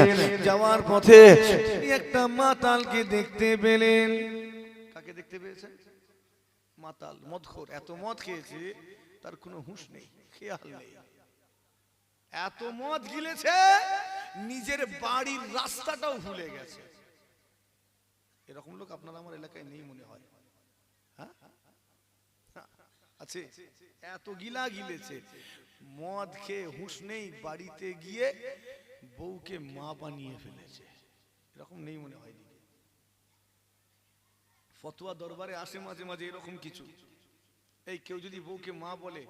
যাওয়ার পথে তিনি একটা মাতালকে দেখতে পেলেন। কাকে দেখতে পেয়েছেন? মাতাল, মদখোর, এত মদ খেয়েছে তার কোনো হুঁশ নেই, খেয়াল নেই, এত মদ গিলেছে নিজের বাড়ির রাস্তাটাও ভুলে গেছে। এরকম লোক আপনার আমার এলাকায় নেই মনে হয়, হ্যাঁ আছে? এত গিলা গিলেছে, মদ খেয়ে হুঁশ নেই, বাড়িতে গিয়ে বউকে মা বানিয়ে ফেলেছে। এরকম নেই মনে হয়। ফতোয়া দরবারে আসে মাঝে মাঝে এরকম কিছু, এই কেউ যদি বউকে মা বলে,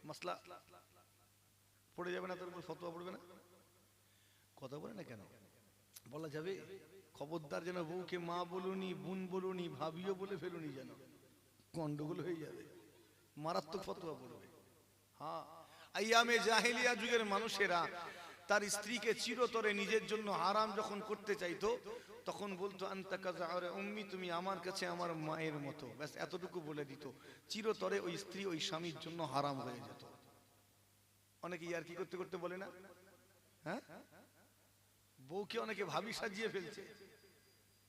মাসলা পড়ে যাবে না, তোর উপর ফতোয়া পড়বে না? কথা বলে না কেন? বলা যাবে? খবরদার যেন বউকে মা বলুনি, বোন বলুনি, ভাবিও বলে ফেলুনি, যেন গন্ডগোল হয়ে যাবে, মারাত্মক ফতোয়া পড়বে। হ্যাঁ, আইয়ামে জাহেলিয়া যুগের মানুষেরা তার স্ত্রীকে চিরতরে নিজের জন্য হারাম যখন করতে চাইতো, তখন বলতো আনতা কাযাউরা উম্মি, তুমি আমার কাছে আমার মায়ের মতো, ব্যাস এতটুকু বলে দিত। চিরতরে ওই স্ত্রী ওই স্বামীর জন্য হারাম হয়ে যেত। অনেকে ইয়ার কি করতে করতে বলে না, হ্যাঁ, বউকে অনেকে ভাবি সাজিয়ে ফেলছে।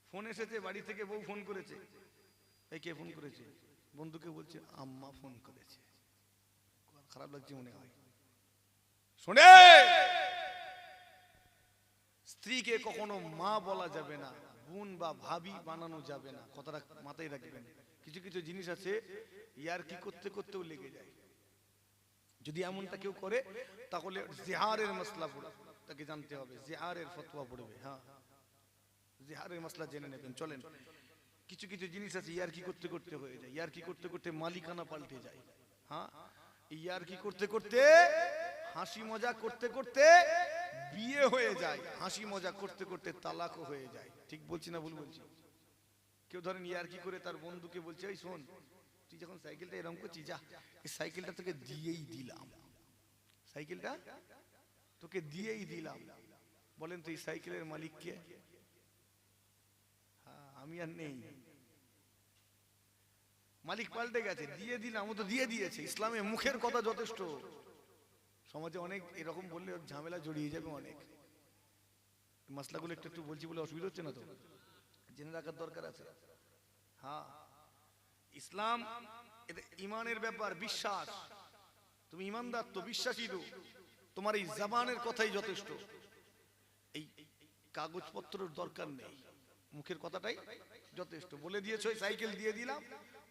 ফোন এসেছে বাড়ি থেকে, বউ ফোন করেছে, এই কে ফোন করেছে? বন্ধুকে বলছে আম্মা ফোন করেছে। খারাপ লাগছে মনে হয়। শুনে, স্ত্রীকে কখনো মা বলা যাবে না, বোন বা ভাবি বানানো যাবে না, কথাটা মাথায় রাখবেন। কিছু কিছু জিনিস আছে ইয়ার কি করতে করতেও লেগে যায়। যদি এমনটা কেউ করে তাহলে জিহারের মাসলা পড়ে, তাকে জানতে হবে, জিহারের ফতোয়া পড়বে। হ্যাঁ, জিহারের মাসলা জেনে নেবেন। চলেন, কিছু কিছু জিনিস আছে ইয়ার কি করতে করতে হয়ে যায়, ইয়ার কি করতে করতে মালিকানা পাল্টে যায়। হ্যাঁ, ইয়ার কি করতে করতে, হাসি মজা করতে করতে বিয়ে হয়ে যায়, হাসি মজা করতে করতে তালাকও হয়ে যায়। ঠিক বলছি না ভুল বলছি? কেউ ধরেন ইয়ার কি করে তার বন্ধুকে বলছে, এই শোন, তুই যখন সাইকেলটা এরকম করছিস, যা এই সাইকেলটা তোকে দিয়েই দিলাম, সাইকেলটা তোকে দিয়েই দিলাম। বলেন তো এই সাইকেলের মালিক কে? হ্যাঁ, আমি আর নেই, মালিক পাল্টে গেছে, দিয়ে দিলাম, ও তো দিয়ে দিয়েছে। ইসলামে মুখের কথা যথেষ্ট। সমাজে অনেক এরকম বললে ঝামেলা জড়িয়ে যাবে অনেক। মশলাগুলো একটু একটু বলছি বলে অসুবিধা হচ্ছে না তো? জেনে রাখার দরকার আছে। হ্যাঁ, ইসলাম এটা ইমানের ব্যাপার, বিশ্বাস। তুমি ইমানদার তো, বিশ্বাসী তো, তোমার এই জবানের কথাই যথেষ্ট। এই কাগজপত্রের দরকার নেই, মুখের কথাটাই যথেষ্ট। বলে দিয়েছো সাইকেল দিয়ে দিলাম,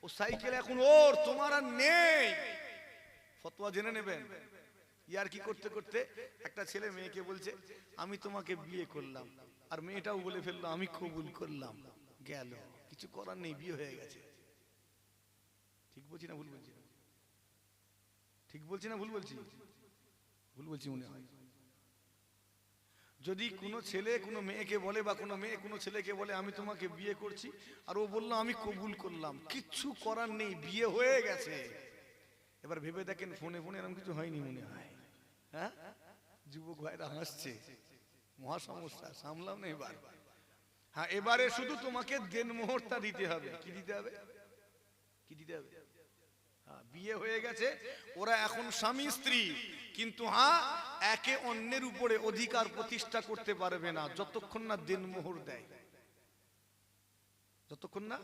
ও সাইকেল এখন ওর, তোমার আর নেই। ফতোয়া জেনে নেবেন। ইয়ার কি করতে করতে একটা ছেলে মেয়েকে বলছে আমি তোমাকে বিয়ে করলাম, আর মেয়েটাও বলে ফেললো আমি কবুল করলাম। গেল, কিছু করার নেই, বিয়ে হয়ে গেছে। ঠিক বলছি না ভুল বলছি? ঠিক বলছি না ভুল বলছি? ভুল বলছি মনে হয়। যদি কোনো ছেলে কোনো মেয়েকে বলে বা কোনো মেয়ে কোনো ছেলেকে বলে আমি তোমাকে বিয়ে করছি, আর ও বললো আমি কবুল করলাম, কিচ্ছু করার নেই, বিয়ে হয়ে গেছে। এবার ভেবে দেখেন ফোনে ফোনে এরকম কিছু হয়নি মনে হয়? হ্যাঁ, যুবক ভাইরা হাসছে, মহা সমস্যা, সামলাম না এবার। হ্যাঁ, এবারে শুধু তোমাকে দেনমোহরটা দিতে হবে। কি দিতে হবে? কি দিতে হবে? বিয়ে হয়ে গেছে, ওরা এখন স্বামী স্ত্রী, কিন্তু হ্যাঁ একে অন্যের উপরে অধিকার প্রতিষ্ঠা করতে পারবে না যতক্ষণ না দেনমোহর দেয়। যতক্ষণ না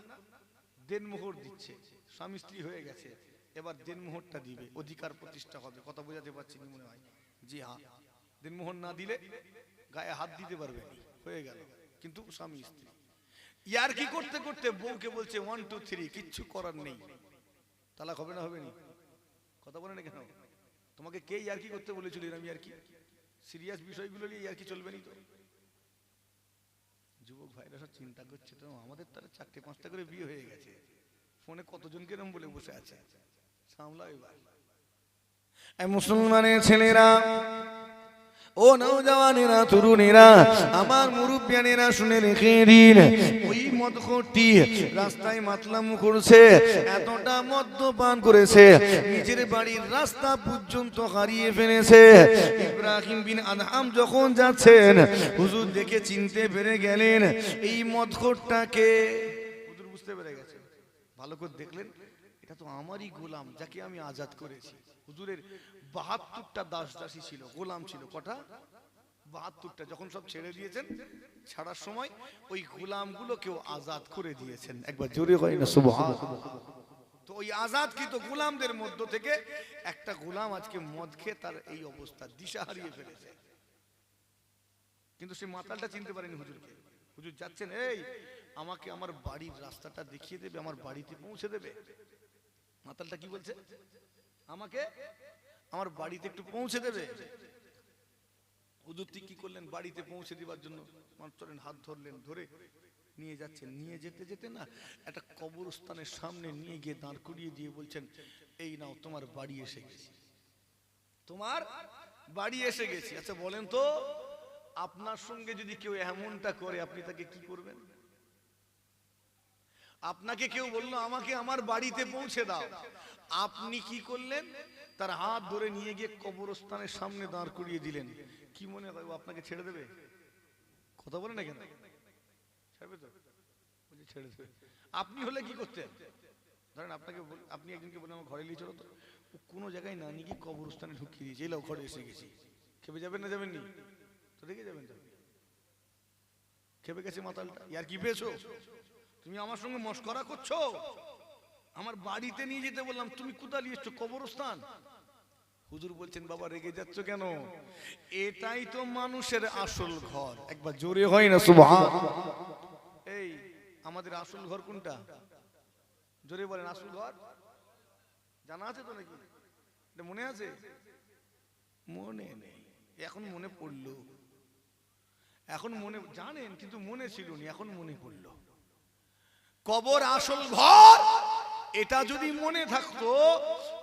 দেনমোহর দিচ্ছে, স্বামী স্ত্রী হয়ে গেছে, এবার দেনমোহরটা দিবে, অধিকার প্রতিষ্ঠা হবে। কথা বোঝাতে পারছি না মনে হয়? জি হ্যাঁ, দেনমোহর না দিলে গায়ে হাত দিতে পারবে না, হয়ে গেল। কিন্তু স্বামী স্ত্রী ইয়ার কি করতে করতে বউকে বলছে 1 2 3, কিচ্ছু করার নেই, তালাক হবে না? হবে না? কথা বলে না কেন? তোমাকে কে ইয়ার কি করতে বলেছিল? আমি আর কি সিরিয়াস বিষয়গুলো নিয়ে ইয়ার কি চলবে না তো? যুবক ভাইরা সব চিন্তা করছে, তো আমাদের তারা 4টে 5টা করে বিয়ে হয়ে গেছে, ফোনে কতজনকে এরকম বলে বসে আছে, সামলাও এবার। মুসলমানের ছেলেরা, ও নওজওয়ানেরা, তরুণেরা, আমার মুরব্বিয়ানেরা শুনে রেখে দিন, ওই মদখোরটি রাস্তায় মাতলাম করছে, এতটা মদ্যপান করেছে নিজের বাড়ির রাস্তা পর্যন্ত হারিয়ে ফেলেছে। ইব্রাহিম বিন আদহাম যখন যাচ্ছেন, হুজুর দেখে চিনতে পেরে গেলেন এই মদখোরটাকে। হুজুর বুঝতে পেরে গেছে, ভালো করে দেখলেন, এটা তো আমারই গোলাম, যাকে আমি আজাদ করেছি। হুজুরের 72টা দাস দাসী ছিল, গোলাম ছিল। কটা? 72টা। যখন সব ছেড়ে দিয়েছেন, ছাড়ার সময় ওই গোলামগুলোকেও আজাদ করে দিয়েছেন। একবার জোরে হয় না সুবহানাল্লাহ? তো ওই আজাদকৃত গোলামদের মধ্য থেকে একটা গোলাম আজকে মদ খেয়ে তার এই অবস্থা, দিশা হারিয়ে ফেলেছে। কিন্তু সে মাতালটা চিনতে পারেনি হুজুরকে। হুজুর যাচ্ছেন, এই আমাকে আমার বাড়ির রাস্তাটা দেখিয়ে দেবে, আমার বাড়িতে পৌঁছে দেবে। মাতালটা কি বলছে? আমাকে আমার বাড়িতে একটু পৌঁছে দেবে। হুজুর ঠিক কি করলেন? বাড়িতে পৌঁছে দেওয়ার জন্য মাত্রেন হাত ধরলেন, ধরে নিয়ে যাচ্ছেন। নিয়ে যেতে যেতে না একটা কবরস্থানের সামনে নিয়ে গিয়ে দাঁড় করিয়ে দিয়ে বলছেন, এই নাও তোমার বাড়ি এসে গেছি, তোমার বাড়ি এসে গেছি। আচ্ছা বলেন তো, আপনার সঙ্গে যদি কেউ এমনটা করে, আপনি তাকে কি করবেন? আপনাকে কেউ বললো আমাকে আমার বাড়িতে পৌঁছে দাও, আপনি কি করলেন? তার হাত ধরে নিয়ে গিয়ে কবরস্থানের সামনে দাঁড় করিয়ে দিলেন। কি মনে হয় ও আপনাকে ছেড়ে দেবে? কথা বলে না কেন? ছাড়বে তো? ছেড়ে দেবে। আপনি হলে কি করতেন? ধরেন আপনাকে, আপনি একজনকে বলেন আমার ঘরে নিয়ে চলো তো, ও কোনো জায়গায় না নিয়ে গিয়ে কবরস্থানে ঢুকিয়ে দিয়েছে, এলাও ঘরে এসে গেছি। খেপে যাবেন না যাবেননি? তো রেখে যাবেন তো? খেপে গেছে মাতালটা, ইয়ার কি পেয়েছো? তুমি আমার সঙ্গে মশকরা করছো? আমার বাড়িতে নিয়ে যেতে বললাম, তুমি কোথায় নিয়ে এসছো? কবরস্থান। হুজুর বলছেন, বাবা রেগে যাচ্ছ কেন? এটাই তো মানুষের আসল ঘর। একবার জোরে হয় না সুবহানাল্লাহ? এই আমাদের আসল ঘর কোনটা? জোরে বলেন, আসল ঘর জানা আছে তো নাকি? এটা মনে আছে? মনে নেই, এখন মনে পড়লো। এখন মনে জানেন, কিন্তু মনে ছিল না, এখন মনে পড়লো। কবর আসল ঘর, এটা যদি মনে থাকতো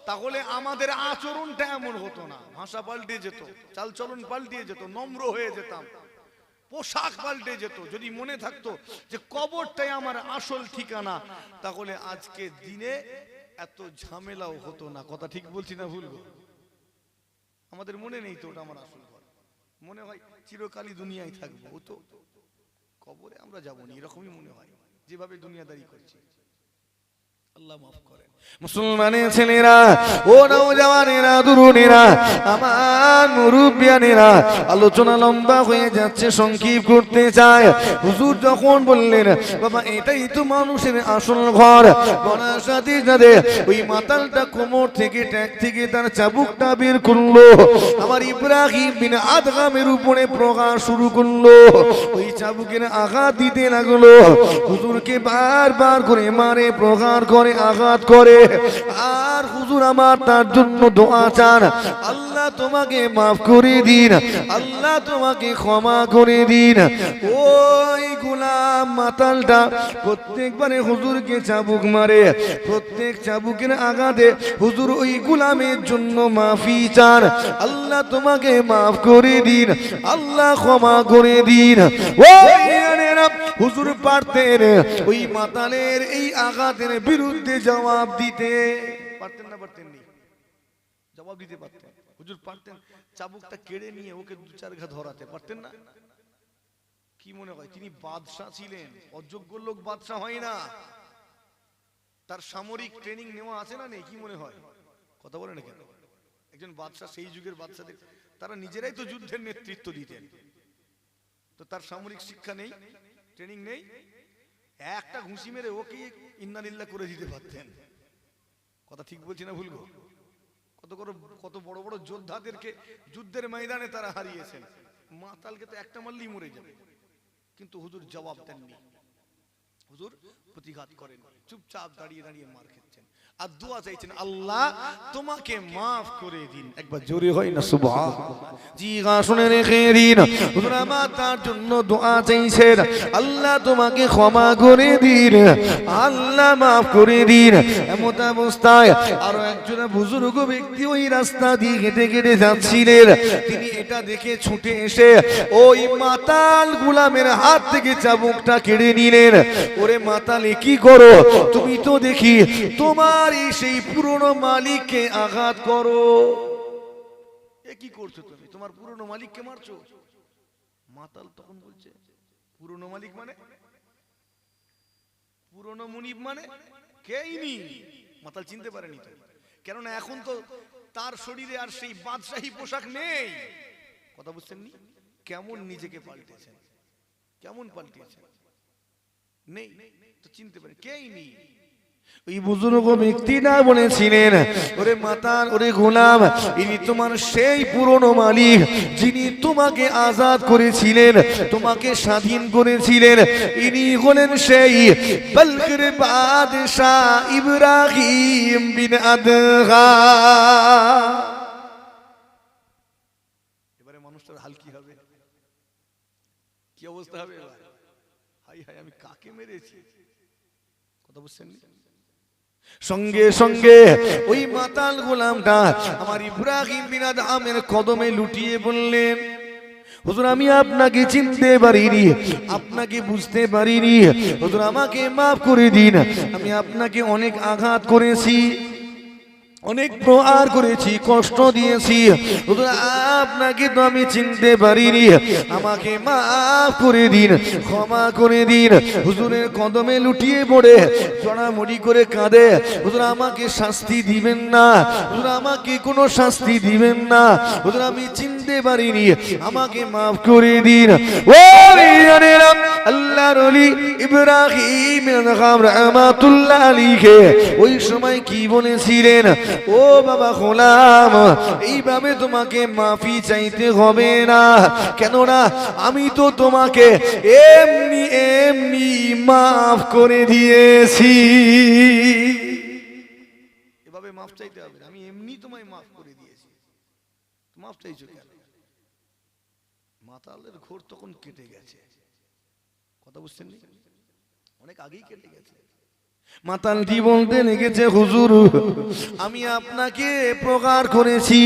তাহলে আমাদের আচরণটা এমন হতো না। ভাষা পাল্টে যেত, চালচলন পাল্টে যেত, নম্র হয়ে যেতাম, পোশাক পাল্টে যেত। যদি মনে থাকতো যে কবরটাই আমার আসল ঠিকানা, তাহলে আজকে দিনে এত ঝামেলাও হতো না। কথা ঠিক বলছি না ভুল? আমাদের মনে নেই তো ওটা আমার আসল ঘর। মনে হয় চিরকালই দুনিয়ায় থাকবো, ও তো কবরে আমরা যাবো না, এরকমই মনে হয় যেভাবে দুনিয়াদারি করছি। আল্লাহ মাফ করেন। মুসলমানের ছেলেরা, ও নওজওয়ানেরা, তরুণেরা, আমার মুরব্বিয়ানেরা, আলোচনা লম্বা হয়ে যাচ্ছে, সংক্ষেপ করতে চায়। হুজুর যখন বললেন, বাবা এটাই তো মানুষের আসল ঘর, বলার সাথে সাথে ওই মাতালটা কোমর থেকে, ট্যাগ থেকে তার চাবুকটা বের করলো, আমার ইব্রাহিম বিন আদহামের উপরে প্রহার শুরু করলো। ওই চাবুকের আঘাত দিতে লাগলো, হুজুরকে বারবার করে মারে, প্রহার করে। ঘরে আঘাত করে আর হুজুর আমার তার জন্য দোয়া চান, আল্লাহ তোমাকে মাফ করে দিন, আল্লাহ তোমাকে ক্ষমা করে দিন। ওই গোলাম মাতালটা প্রত্যেকবারে হুজুরকে চাবুক মারে, প্রত্যেক চাবুকের আঘাতে হুজুর ওই গোলামের জন্য মাফি চান, আল্লাহ তোমাকে মাফ করে দিন, আল্লাহ ক্ষমা করে দিন। হুজুর পারতেন ওই মাতালের এই আঘাতের বিরুদ্ধে জবাব দিতে, পারতেন না পারতেন নি? জবাব দিতে পারতেন। হুজুর পারতেন চাবুকটা কেড়ে নিয়ে ওকে দু চার ঘা ধরাতে পারতেন না? কি মনে হয় তিনি বাদশাহ ছিলেন? অযোগ্য লোক বাদশাহ হয় না, তার সামরিক ট্রেনিং নেওয়া আছে না নেই? কি মনে হয়? কথা বলে না কেন? একজন বাদশাহ, সেই যুগের বাদশাদের তারা নিজেরাই তো যুদ্ধের নেতৃত্ব দিতেন, তো তার সামরিক শিক্ষা নেই, ট্রেনিং নেই? একটা ঘুষি মেরে ওকে ইন্নালিল্লাহ করে দিতে পারতেন। কথা ঠিক বলছি না ভুলবো? কত বড় বড় যোদ্ধাদেরকে যুদ্ধের ময়দানে তারা হারিয়েছেন, মাতালকে তো একটা মারলেই মরে যাবে। কিন্তু হুজুর জবাব দেননি, হুজুর প্রতিঘাত করেন, চুপচাপ দাঁড়িয়ে দাঁড়িয়ে মার খেচ্ছেন আর দোয়া চাইছেন, আল্লাহ তোমাকে মাফ করে দিন। একবার জোরে হয় না সুবহানাল্লাহ? জি গা শুনে রেখে দিন, হুজুর আমার তার জন্য দোয়া চাইছেন, আল্লাহ তোমাকে ক্ষমা করে দিন, আল্লাহ মাফ করে দিন। এমন অবস্থায় আরো একজন বুজুর্গ ব্যক্তি ওই রাস্তা দিয়ে হেঁটে হেঁটে যাচ্ছিলেন, তিনি এটা দেখে ছুটে এসে ওই মাতাল গোলামের হাত থেকে চাবুকটা কেড়ে নিলেন। ওরে মাতালি কি করো তুমি? তো দেখি তোমার সেই পুরনো মালিককে আঘাত করো। এ কি করছো তুমি? তোমার পুরনো মালিককে মারছো? মাতাল তখন বলছে, পুরনো মালিক মানে? পুরনো মুনিব মানে কেইনি? মাতাল চিনতে পারেনি তো, কেননা এখন তো তার শরীরে আর সেই বাদশাহী পোশাক নেই। কথা বুঝছেন নি? কেমন নিজেকে পাল্টেছেন, কেমন পাল্টেছেন, নেই তো চিনতে পারেন কেইনি। ওই বুজুর্গ ব্যক্তিটা বলেছিলেন, ওরে মাতাল, ওরে গোলাম, ইনি তোমার সেই পুরনো মালিক যিনি তোমাকে আজাদ করেছিলেন, তোমাকে স্বাধীন করেছিলেন। ইনি হলেন সেই বলখের বাদশাহ ইব্রাহিম বিন আদগাম। এবারে মানুষটার হাল কি হবে, কি অবস্থা হবে? এবার হাই হাই, আমি কাকে মেরেছি? কথা বুঝছেন নি? সঙ্গে সঙ্গে ওই মাতাল গোলামটা আমার ইব্রাহিম বিন আদহামের কদমে লুটিয়ে বললেন, হুজুর আমি আপনাকে চিনতে পারিনি, আপনাকে বুঝতে পারিনি, হুজুর আমাকে মাফ করে দিন, আমি আপনাকে অনেক আঘাত করেছি, অনেক প্রহার করেছি, কষ্ট দিয়েছি, হুজুর আপনাকে তো আমি চিনতে পারিনি, আমাকে মাফ করে দিন, ক্ষমা করে দিন। হুজুরের কদমে লুটিয়ে পড়ে জড়ামড়ি করে কাঁদে, হুজুর আমাকে শাস্তি দিবেন না, হুজুর আমাকে কোনো শাস্তি দিবেন না, হুজুর আমি চিনতে পারিনি, আমাকে মাফ করে দিন। ও আল্লাহর ওলি ইব্রাহিম রাহমাতুল্লাহ আলাইহি ওই সময় কি বলেছিলেন, ও বাবা গোলাম, এইভাবে তোমাকে মাফি চাইতে হবে না, কেননা আমি তো তোমাকে এমনি এমনি মাফ করে দিয়েছি। এভাবে মাফ চাইতে হবে, আমি এমনি তোমায় মাফ করে দিয়েছি, মাফ চাইছো কেন? মাতালের ঘোর তখন কেটে গেছে। কথা বুঝছেন নি? অনেক আগেই কেটে গেছে। মাতালটি বলতে লেগেছে, হুজুর আমি আপনাকে প্রকার করেছি,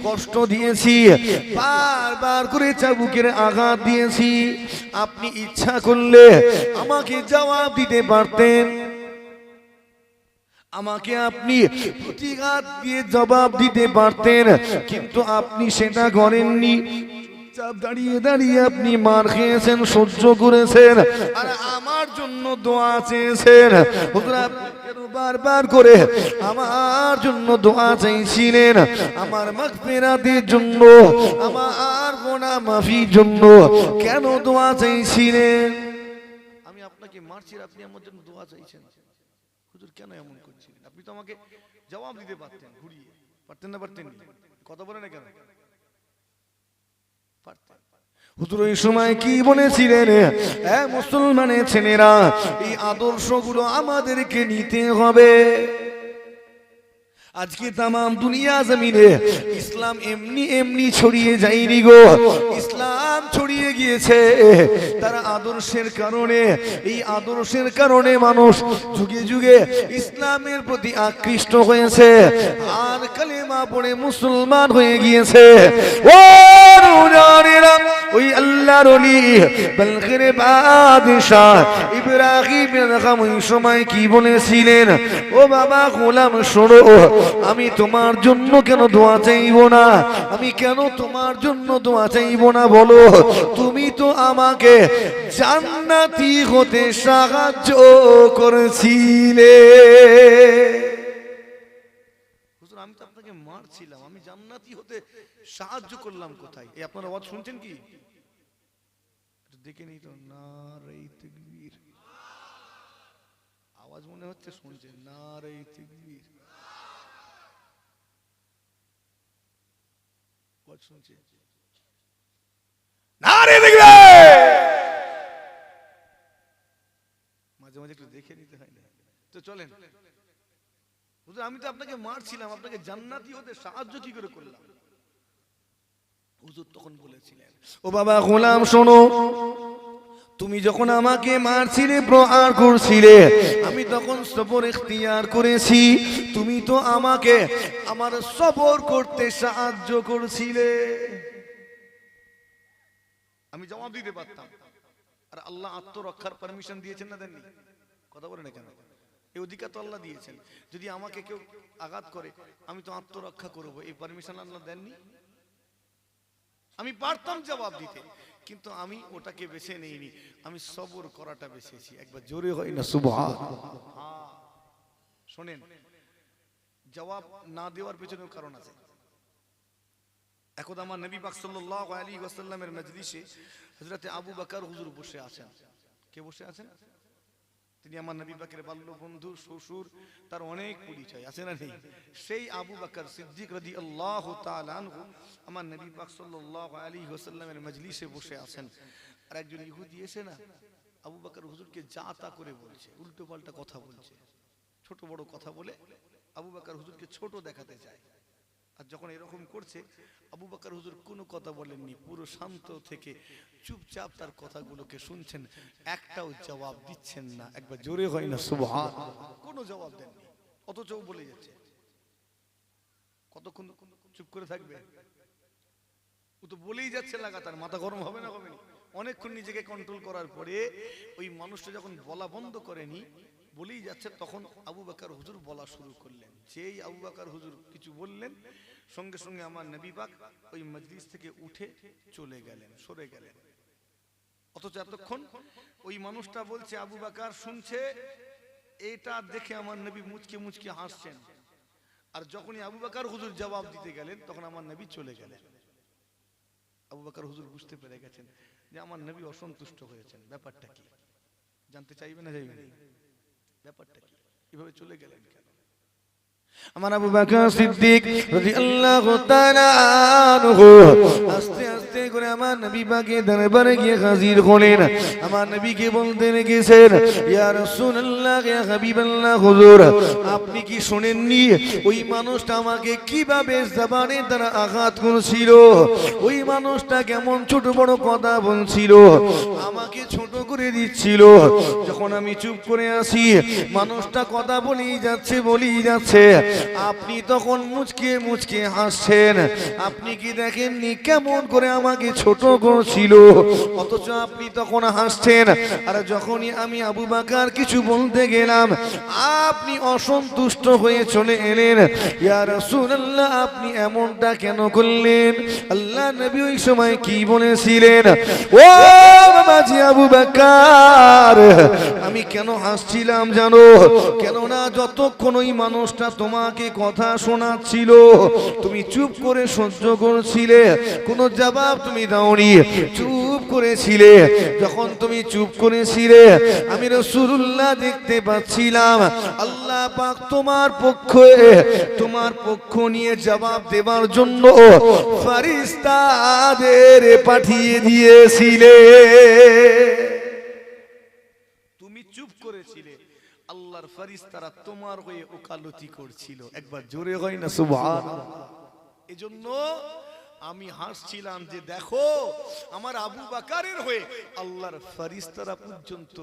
কষ্ট দিয়েছি, বারবার করে চাবুকের আঘাত দিয়েছি, আপনি ইচ্ছা করলে আমাকে জবাব দিতে পারতেন, আমাকে আপনি প্রতিঘাত দিয়ে জবাব দিতে পারতেন, কিন্তু আপনি সেটা করেননি। দাঁড়িয়ে দাঁড়িয়ে আপনি মার খেয়েছেন, সহ্য করেছেন, আর আমার জন্য দোয়া চেয়েছেন। হুজুর বারবার করে আমার জন্য দোয়া চাইছিলেন, আমার মাগফিরাতের জন্য, আমার গুনাহ মাফির জন্য কেন দোয়া চাইছিলেন? আমি আপনাকে মারছি, আপনি আমার জন্য দোয়া চাইছেন, হুজুর কেন এমন করছিলেন? আপনি তো আমাকে জবাব দিতে পারতেন, ঘুরিয়ে পারতেন না? পারতেন? কথা বলে না কেন? পারতেন। হুজুর ওই সময় কি বলেছিলেন? মুসলমানের ছেলেরা, এই আদর্শগুলো আমাদেরকে নিতে হবে। আজকে তামাম দুনিয়া জমিনে ইসলাম এমনি এমনি ছড়িয়ে যায়নি গো, ইসলাম ছড়িয়ে গিয়েছে তার আদর্শের কারণে। এই আদর্শের কারণে মানুষ যুগে যুগে ইসলামের প্রতি আকৃষ্ট হয়েছে আর কালেমা পড়ে মুসলমান হয়ে গিয়েছে। ও রুজানেরা, ওই আল্লাহর ওলি বলখের বাদশাহ ইব্রাহিম ওই সময় কি বলেছিলেন? ও বাবা গোলাম শোনো, আমি তোমার জন্য কেন দোয়া চাইব না? আমি কেন তোমার জন্য দোয়া চাইব না বলো? তুমি তো আমাকে জান্নাতি হতে সাহায্য করেছিলে। হুজুর আমি তো আপনাকে মারছিলাম, আমি জান্নাতি হতে সাহায্য করলাম কোথায়? এই আপনারা আওয়াজ শুনছেন কি? দেখে নি তো, নারে তাকবীর। আওয়াজ মনে হচ্ছে শুনছেন, নারে তাকবীর। আওয়াজ শুনছে, নারে তাকবীর। মাঝে মাঝে একটু দেখে নিতে হয় না? তো চলেন, হুজুর আমি তো আপনাকে মারছিলাম, আপনাকে জান্নাতি হতে সাহায্য কি করে করলাম? হুজুর তখন বলেছিলেন, ও বাবা গোলাম শোনো, তুমি যখন আমাকে মারছিলে, প্রহার করছিলে, আমি তখন সবর ইখতিয়ার করেছি। তুমি তো আমাকে আমার সবর করতে সাহায্য করছিলে। আমি জবাব দিতে পারতাম। আর আল্লাহ আত্মরক্ষার পারমিশন দিয়েছেন না দেননি? কথা বলে না কেন? এই অধিকার তো আল্লাহ দিয়েছেন। যদি আমাকে কেউ আঘাত করে আমি তো আত্মরক্ষা করব, এই পারমিশন আল্লাহ দেননি? আমি পারতাম জবাব দিতে, কিন্তু আমি ওটাকে বেছে নেইনি, আমি সবর করাটা বেছেছি। একবার জোরে হয় না সুবহানাল্লাহ? শোনেন, জবাব না দেওয়ার পেছনেও কারণ আছে। একদা আমার নবী পাক সাল্লাল্লাহু আলাইহি ওয়াসাল্লামের মজলিসে হযরতে আবু বকর হুজুর বসে আছেন। কে বসে আছেন? তিনি আমার নবী পাকের বাল্য বন্ধু, শ্বশুর, তার অনেক পরিচয় আছে না নেই? সেই আবু বকর সিদ্দিক রাদিয়াল্লাহু তাআলা আনহু আমার নবী পাক সাল্লাল্লাহু আলাইহি ওয়াসাল্লামের মজলিসে বসে আছেন। আর একজন ইহুদি এসে না আবু বকর হুজুরকে যা তা করে বলছে, উল্টো পাল্টা কথা বলছে, ছোট বড় কথা বলে আবু বকর হুজুরকে ছোট দেখাতে চায়। আর যখন এরকম করছে, আবু বকর হুজুর কোনো কথা বলেননি, পুরো শান্ত থেকে চুপচাপ তার কথাগুলোকে শুনছেন, একটাও জবাব দিচ্ছেন না। একবার জোরে হয় না সুবহানাল্লাহ? কোনো জবাব দেননি, অথচ বলে যাচ্ছে। কতক্ষণ চুপ করে থাকবে? ও তো বলেই যাচ্ছে লাগাতার, মাথা গরম হবে না? হবে না? অনেকক্ষণ নিজেকে কন্ট্রোল করার পরে ওই মানুষটা যখন বলা বন্ধ করেনি, বলেই যাচ্ছে, তখন আবু বকর হুজুর বলা শুরু করলেন। যেই আবু বকর হুজুর কিছু বললেন, সঙ্গে সঙ্গে আমার নবী পাক ওই মজলিস থেকে উঠে চলে গেলেন, সরে গেলেন। অথচ এতক্ষণ ওই মানুষটা বলছে, আবু বকর শুনছে, এটা দেখে আমার নবী মুচকে মুচকে হাসছেন। আর যখনই আবু বকর হুজুর জবাব দিতে গেলেন, তখন আমার নবী চলে গেলেন। আবু বকর হুজুর বুঝতে পেরে গেছেন যে আমার নবী অসন্তুষ্ট হয়েছেন। ব্যাপারটা কি জানতে চাইবে না? চাইবে না? ব্যাপারটা কি? এভাবে চলে গেলেন কেন? আমার আবু বকর সিদ্দিক রাদিয়াল্লাহু তাআলা আনহু আস্তে আস্তে করে আমার নবী পাকের দরবারে গিয়ে হাজির হলেন। আমার নবীকে বলতে লেগেছেন, ইয়া রাসূলুল্লাহ, ইয়া হাবিবাল্লাহ, হুজুর আপনি কি শুনেননি ওই মানুষটা আমাকে কিভাবে জবানের দ্বারা আঘাত করেছিল? ওই মানুষটা কেমন ছোট বড় কথা বলছিল, আমাকে ছোট করে দিচ্ছিল। যখন আমি চুপ করে আসি, মানুষটা কথা বলেই যাচ্ছে, বলেই যাচ্ছে। আপনি তখন মুচকে মুচকে হাসছেন। আপনি কি দেখেননি কেমন করে আমাকে ছোট করছিল? অথচ আপনি তখন হাসছেন। আর যখনই আমি আবু বকর কিছু বলতে গেলাম, আপনি অসন্তুষ্ট হয়ে চলে এলেন। ইয়া রাসূলুল্লাহ, আপনি এমনটা কেন করলেন? আল্লাহ নবী ওই সময় কি বলেছিলেন? ও বাবাজি আবু বকর, আমি কেন হাসছিলাম জানো? কেননা যতক্ষণ ওই মানুষটা তোমাকে কথা শোনাচ্ছিল, তুমি চুপ করে সহ্য করছিলে, কোনো জবাব তুমি দাওনি, চুপ করেছিলে। যখন তুমি চুপ করেছিলে আমি রাসূলুল্লাহ দেখতে পাচ্ছিলাম আল্লাহ পাক তোমার পক্ষ নিয়ে জবাব দেবার জন্য ফেরেশতাদের পাঠিয়ে দিয়েছিলে। তুমি চুপ করেছিলে, আল্লাহর ফেরেশতারা তোমার হয়ে ওকালতি করছিল। একবার জোরে হয় না সুবহানাল্লাহ। এজন্য আমি হাসছিলাম যে দেখো আমার আবু বকরের হয়ে আল্লাহর ফেরেশতারা পর্যন্ত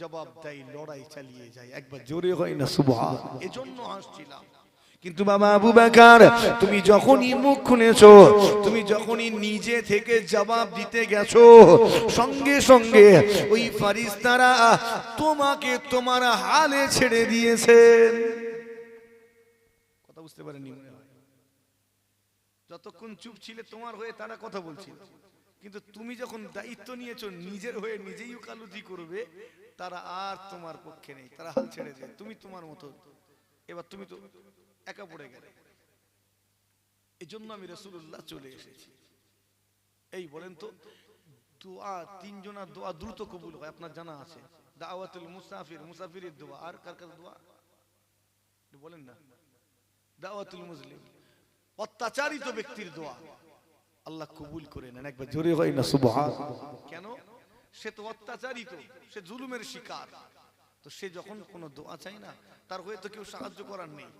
জবাব দেয়, লড়াই চালিয়ে যায়। একবার জোরে হয় না সুবহানাল্লাহ। এজন্য হাসছিলাম। কিন্তু বাবা আবু বকর, তুমি যখনই মুখ খুলেছো, তুমি যখনই নিজে থেকে জবাব দিতে গেছো, সঙ্গে সঙ্গে ওই ফেরেশতারা তোমাকে তোমার হালে ছেড়ে দিয়েছেন। কথা বুঝতে পারেননি মনে হয়? যতক্ষণ চুপ ছিলে তোমার হয়ে তারা কথা বলছিল, কিন্তু তুমি যখন দায়িত্ব নিয়েছো নিজের হয়ে নিজেই ওকালতি করবে, তারা আর তোমার পক্ষে নেই, তারা হাল ছেড়ে দেয়। তুমি তোমার মতো, এবার তুমি তো একা পড়ে গেলে। এজন্য আমি রাসূলুল্লাহ চলে এসেছি। এই বলেন তো, দোয়া তিনজনের দোয়া দ্রুত কবুল হয়, আপনার জানা আছে? দাওয়াতুল মুসাফির, মুসাফিরের দোয়া। আর কার কার দোয়া বলেন না? দাওয়াতুল মুসলিম, অত্যাচারিত ব্যক্তির দোয়া আল্লাহ কবুল করে নেন। একবার জোরে হয় না সুবহানাল্লাহ। কেন? সে তো অত্যাচারিত, সে জুলুমের শিকার। তো সে যখন কোনো দোয়া চায় না, তার হয়ে তো কেউ সাহায্য করার নেই।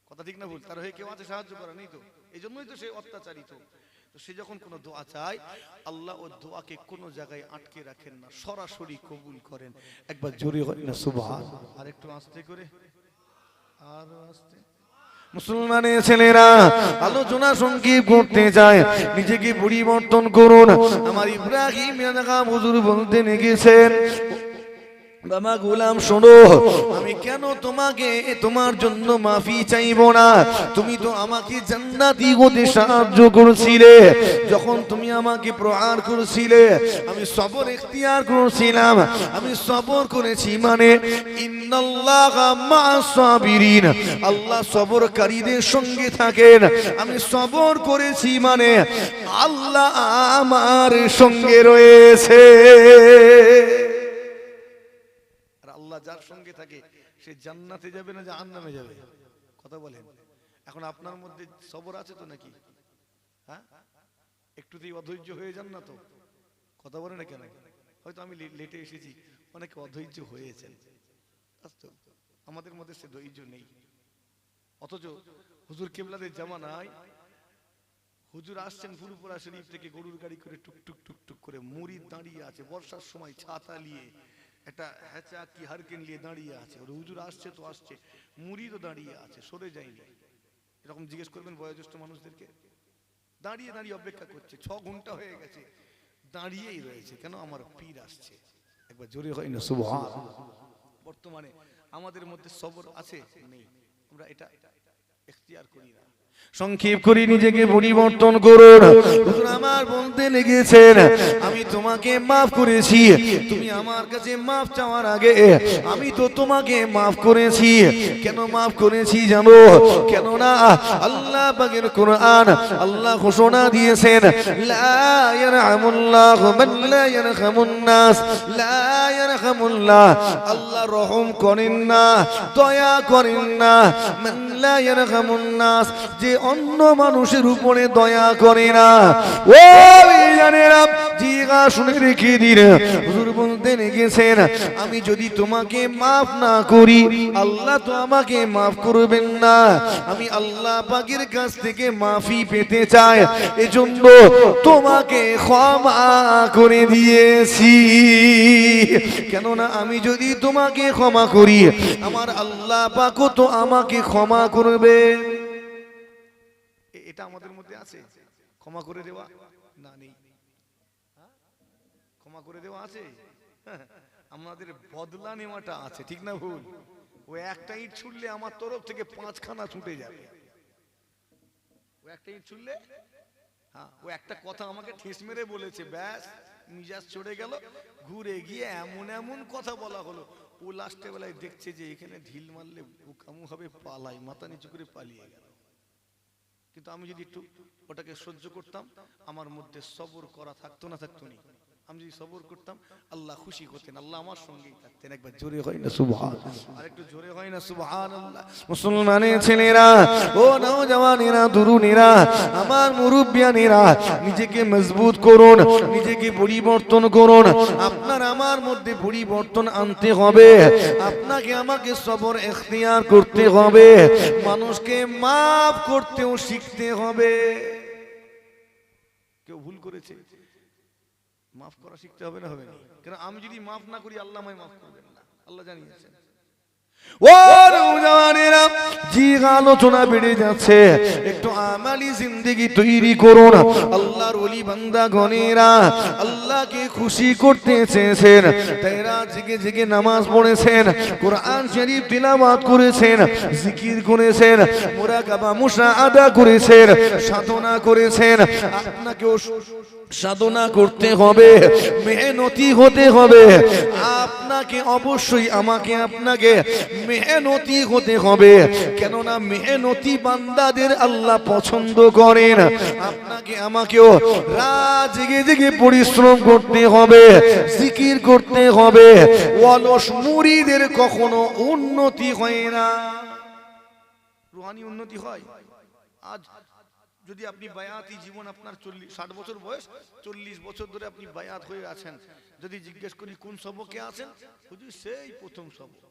কথা ঠিক না ভুল? তার হয়ে কেউ আছে সাহায্য করার নেই, তো এই জন্যই তো সে অত্যাচারিত। তো সে যখন কোনো দোয়া চায়, আল্লাহ ও দোয়াকে কোনো জায়গায় আটকে রাখেন না, সরাসরি কবুল করেন। একবার জোরে হয় না সুবহানাল্লাহ। আর একটু আস্তে করে, আর আস্তে। মুসলমানের ছেলেরা আলোচনা সংক্ষেপ করতে যায়, নিজেকে পরিবর্তন করুন। আমার ইব্রাহিম হুজুর বলতে গেছেন, বাবা গোলাম শোনো, আমি কেন তোমার জন্য মাফি চাইবো না? তুমি তো আমাকে জান্নাতি হতে সাহায্য করেছিলে। যখন তুমি আমাকে প্রহার করেছিলে, আমি সবর ইখতিয়ার করেছিলাম। আমি সবর করেছি, মানে ইন্নাল্লাহা মা'আস সাবিরিন, আল্লাহ সবরকারীদের সঙ্গে থাকেন। আমি সবর করেছি, মানে আল্লাহ আমার সঙ্গে রয়েছে। আল্লাহ যার সঙ্গে থাকে সে জান্নাতে যাবে না জাহান্নামে যাবে? কথা বলেন। এখন আপনার মধ্যে সবর আছে তো নাকি? হ্যাঁ, একটুতেই অধৈর্য হয়ে যান না তো? কথা বলে না কেন? হয়তো আমি লেটে এসেছি, অনেকে অধৈর্য হয়েছেন। আমাদের মধ্যে সে ধৈর্য নেই। অথচ হুজুর কেবলাদের জামানায় হুজুর আসছেন ফুরফুরা শরীফ থেকে গরুর গাড়ি করে টুকটুক টুকটুক করে, মুরিদ দাঁড়িয়ে আছে বর্ষার সময় ছাতা নিয়ে, একটা হ্যাচা কি হারকেন নিয়ে দাঁড়িয়ে আছে। ওর হুজুর আসছে তো আসছে, মুরিদও দাঁড়িয়ে আছে, সরে যায়নি। এরকম জিজ্ঞেস করবেন বয়োজ্যেষ্ঠ মানুষদেরকে, দাঁড়িয়ে দাঁড়িয়ে অপেক্ষা করছে। 6 ঘন্টা হয়ে গেছে, দাঁড়িয়েই রয়েছে। কেন? আমার পীর আসছে। একবার জোরে হয় না সুবহানাল্লাহ। বর্তমানে আমাদের মধ্যে সবর আছে নেই? আমরা এটা ইখতিয়ার করি না। সংক্ষেপ করে নিজেকে পরিবর্তন করুন। হুজুর আমার বলতে লেগেছেন, আমি তোমাকে মাফ করেছি। তুমি আমার কাছে মাফ চাওয়ার আগে আমি তো তোমাকে মাফ করেছি। কেন মাফ করেছি জানো? কেননা আল্লাহ পাকের কোরআন আল্লাহ ঘোষণা দিয়েছেন, লা ইয়ারহামুল্লাহু মান লা ইয়ারহামুন নাস, লা ইয়ারহামুল্লাহ, আল্লাহ রহম করেন না, দয়া করেন না, মান লা ইয়ারহামুন নাস, যে অন্য মানুষের উপরে দয়া করে না। ও জানেরা, জিগা শুনে রেখে দিন। হুজুর বলতে গেছেন, আমি যদি তোমাকে মাফ না করি আল্লাহ তো আমাকে মাফ করবেন না। আমি আল্লাহ পাকের কাছ থেকে মাফি পেতে চাই, এজন্য তোমাকে ক্ষমা করে দিয়েছি। কেননা আমি যদি তোমাকে ক্ষমা করি আমার আল্লাহ পাকও তো আমাকে ক্ষমা করবে। এটা আমাদের মধ্যে আছে? ক্ষমা করে দেওয়া না, নেই। ক্ষমা করে দেওয়া আছে, আমাদের বদলা নেওয়াটা আছে। ঠিক না ভুল? ও একটা ইট ছুড়লে আমার তরফ থেকে 5খানা ছুটে যাবে। ও একটা ইট ছুড়লে, হ্যাঁ, ও একটা কথা আমাকে ঠেস মেরে বলেছে, ব্যাস মিজাজ চড়ে গেল। ঘুরে গিয়ে এমন এমন কথা বলা হলো, ও লাস্টে বেলায় দেখছে যে এখানে ঢিল মারলে বোকামু হবে, পালাই, মাথা নিচু করে পালিয়ে গেল। কিন্তু আমি যদি একটু ওটাকে সহ্য করতাম, আমার মধ্যে সবর করা থাকতো না থাকতো নি। আমি যদি সবর করতাম, আল্লাহ খুশি হতেন, আল্লাহ আমার সঙ্গেই থাকতেন। একবার জোরে হয় না সুবহানাল্লাহ, আর একটু জোরে হয় না সুবহানাল্লাহ। মুসলমানের ছেলেরা, ও নওজওয়ানেরা, তরুণেরা, আমার মুরব্বিয়ানেরা, নিজেকে মজবুত করুন, নিজেকে পরিবর্তন করুন। আপনার আমার মধ্যে পরিবর্তন আনতে হবে। আপনাকে আমাকে সবর ইখতিয়ার করতে হবে, মানুষকে মাফ করতেও শিখতে হবে। কেউ ভুল করেছে, মাফ করা শিখতে হবে না, হবে না? কারণ আমি যদি মাফ না করি, আল্লাহ আমায় মাফ করবেন না, আল্লাহ জানিয়েছেন। ও নওজওয়ানেরা, জি আলোচনা বেড়ে যাচ্ছে, একটু আমালি জিন্দেগি তৈরি করুন। আল্লাহর ওলি বান্দা গণেরা আল্লাহকে খুশি করতে চেয়েছেন, তাইরা জেগে জেগে নামাজ পড়েছেন, কোরআন শরীফ তিলাওয়াত করেছেন, জিকির করেছেন, মুরাকাবা মুশাহাদা করেছেন, সাধনা করেছেন। আপনাকেও সাধনা করতে হবে, মেহনতি হতে হবে। আপনাকে অবশ্যই, আমাকে আপনাকে মেহনতি হতে হবে, কেননা মেহনতি বান্দাদের আল্লাহ পছন্দ করেন। আপনাকে আমাকেও রাত জেগে জেগে পরিশ্রম করতে হবে, জিকির করতে হবে। অলস মুরিদের কখনো উন্নতি হয় না। রুহানি উন্নতি হয়। আজ যদি আপনি বায়াতি জীবন, আপনার 60 বছর বয়স, 40 বছর ধরে আপনি বায়াত হয়ে আছেন, যদি জিজ্ঞেস করি কোন সবকে আছেন, হুজুর সেই প্রথম সবক,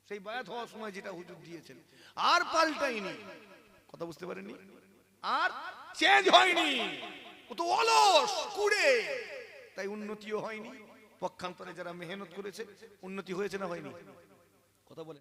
সেই বায়াত হওয়ার সময় যেটা হুজুর দিয়েছেন, আর পাল্টাইনি। কথা বুঝতে পারেননি? আর চেঞ্জ হয়নি। ও তো অলস কুড়ে, তাই উন্নতিও হয়নি। পক্ষান্তরে যারা মেহনত করেছে, উন্নতি হয়েছে না হয়নি? কথা বলে।